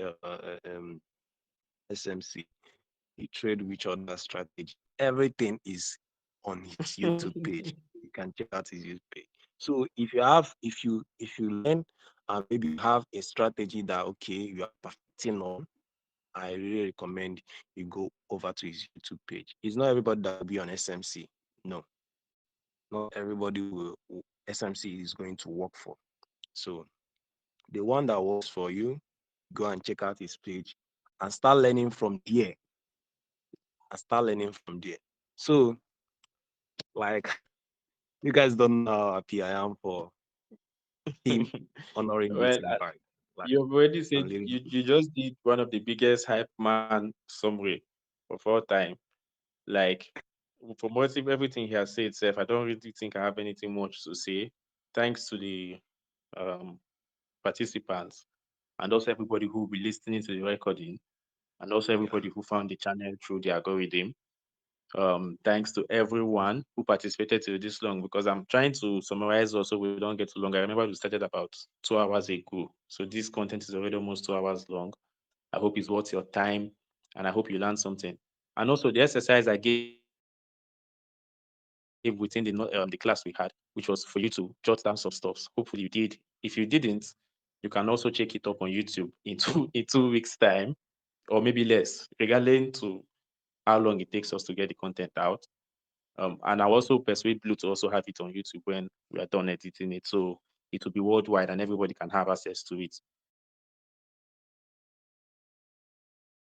SMC, he trade which other strategy. Everything is on his YouTube page. You can check out his YouTube page. So if you learn and maybe you have a strategy that okay you are perfecting on, I really recommend you go over to his YouTube page. It's not everybody that will be on SMC. No, not everybody will SMC is going to work for. So the one that works for you, go and check out his page and start learning from there. And start learning from there. So, like, you guys don't know how happy I am for him honoring me Well, to the bag. Like, you've already said I'm literally you just did one of the biggest hype man summary of all time. Like from everything he has said, Seth, I don't really think I have anything much to say. Thanks to the um, participants and also everybody who will be listening to the recording and also yeah. everybody who found the channel through the algorithm. Thanks to everyone who participated till this long because I'm trying to summarize also we don't get too long. I remember we started about 2 hours ago. So this content is already almost 2 hours long. I hope it's worth your time and I hope you learned something. And also the exercise I gave within the class we had, which was for you to jot down some stuff. Hopefully you did. If you didn't, you can also check it up on YouTube in 2 weeks time or maybe less, regarding to how long it takes us to get the content out. And I'll also persuade Blue to also have it on YouTube when we are done editing it. So it will be worldwide and everybody can have access to it.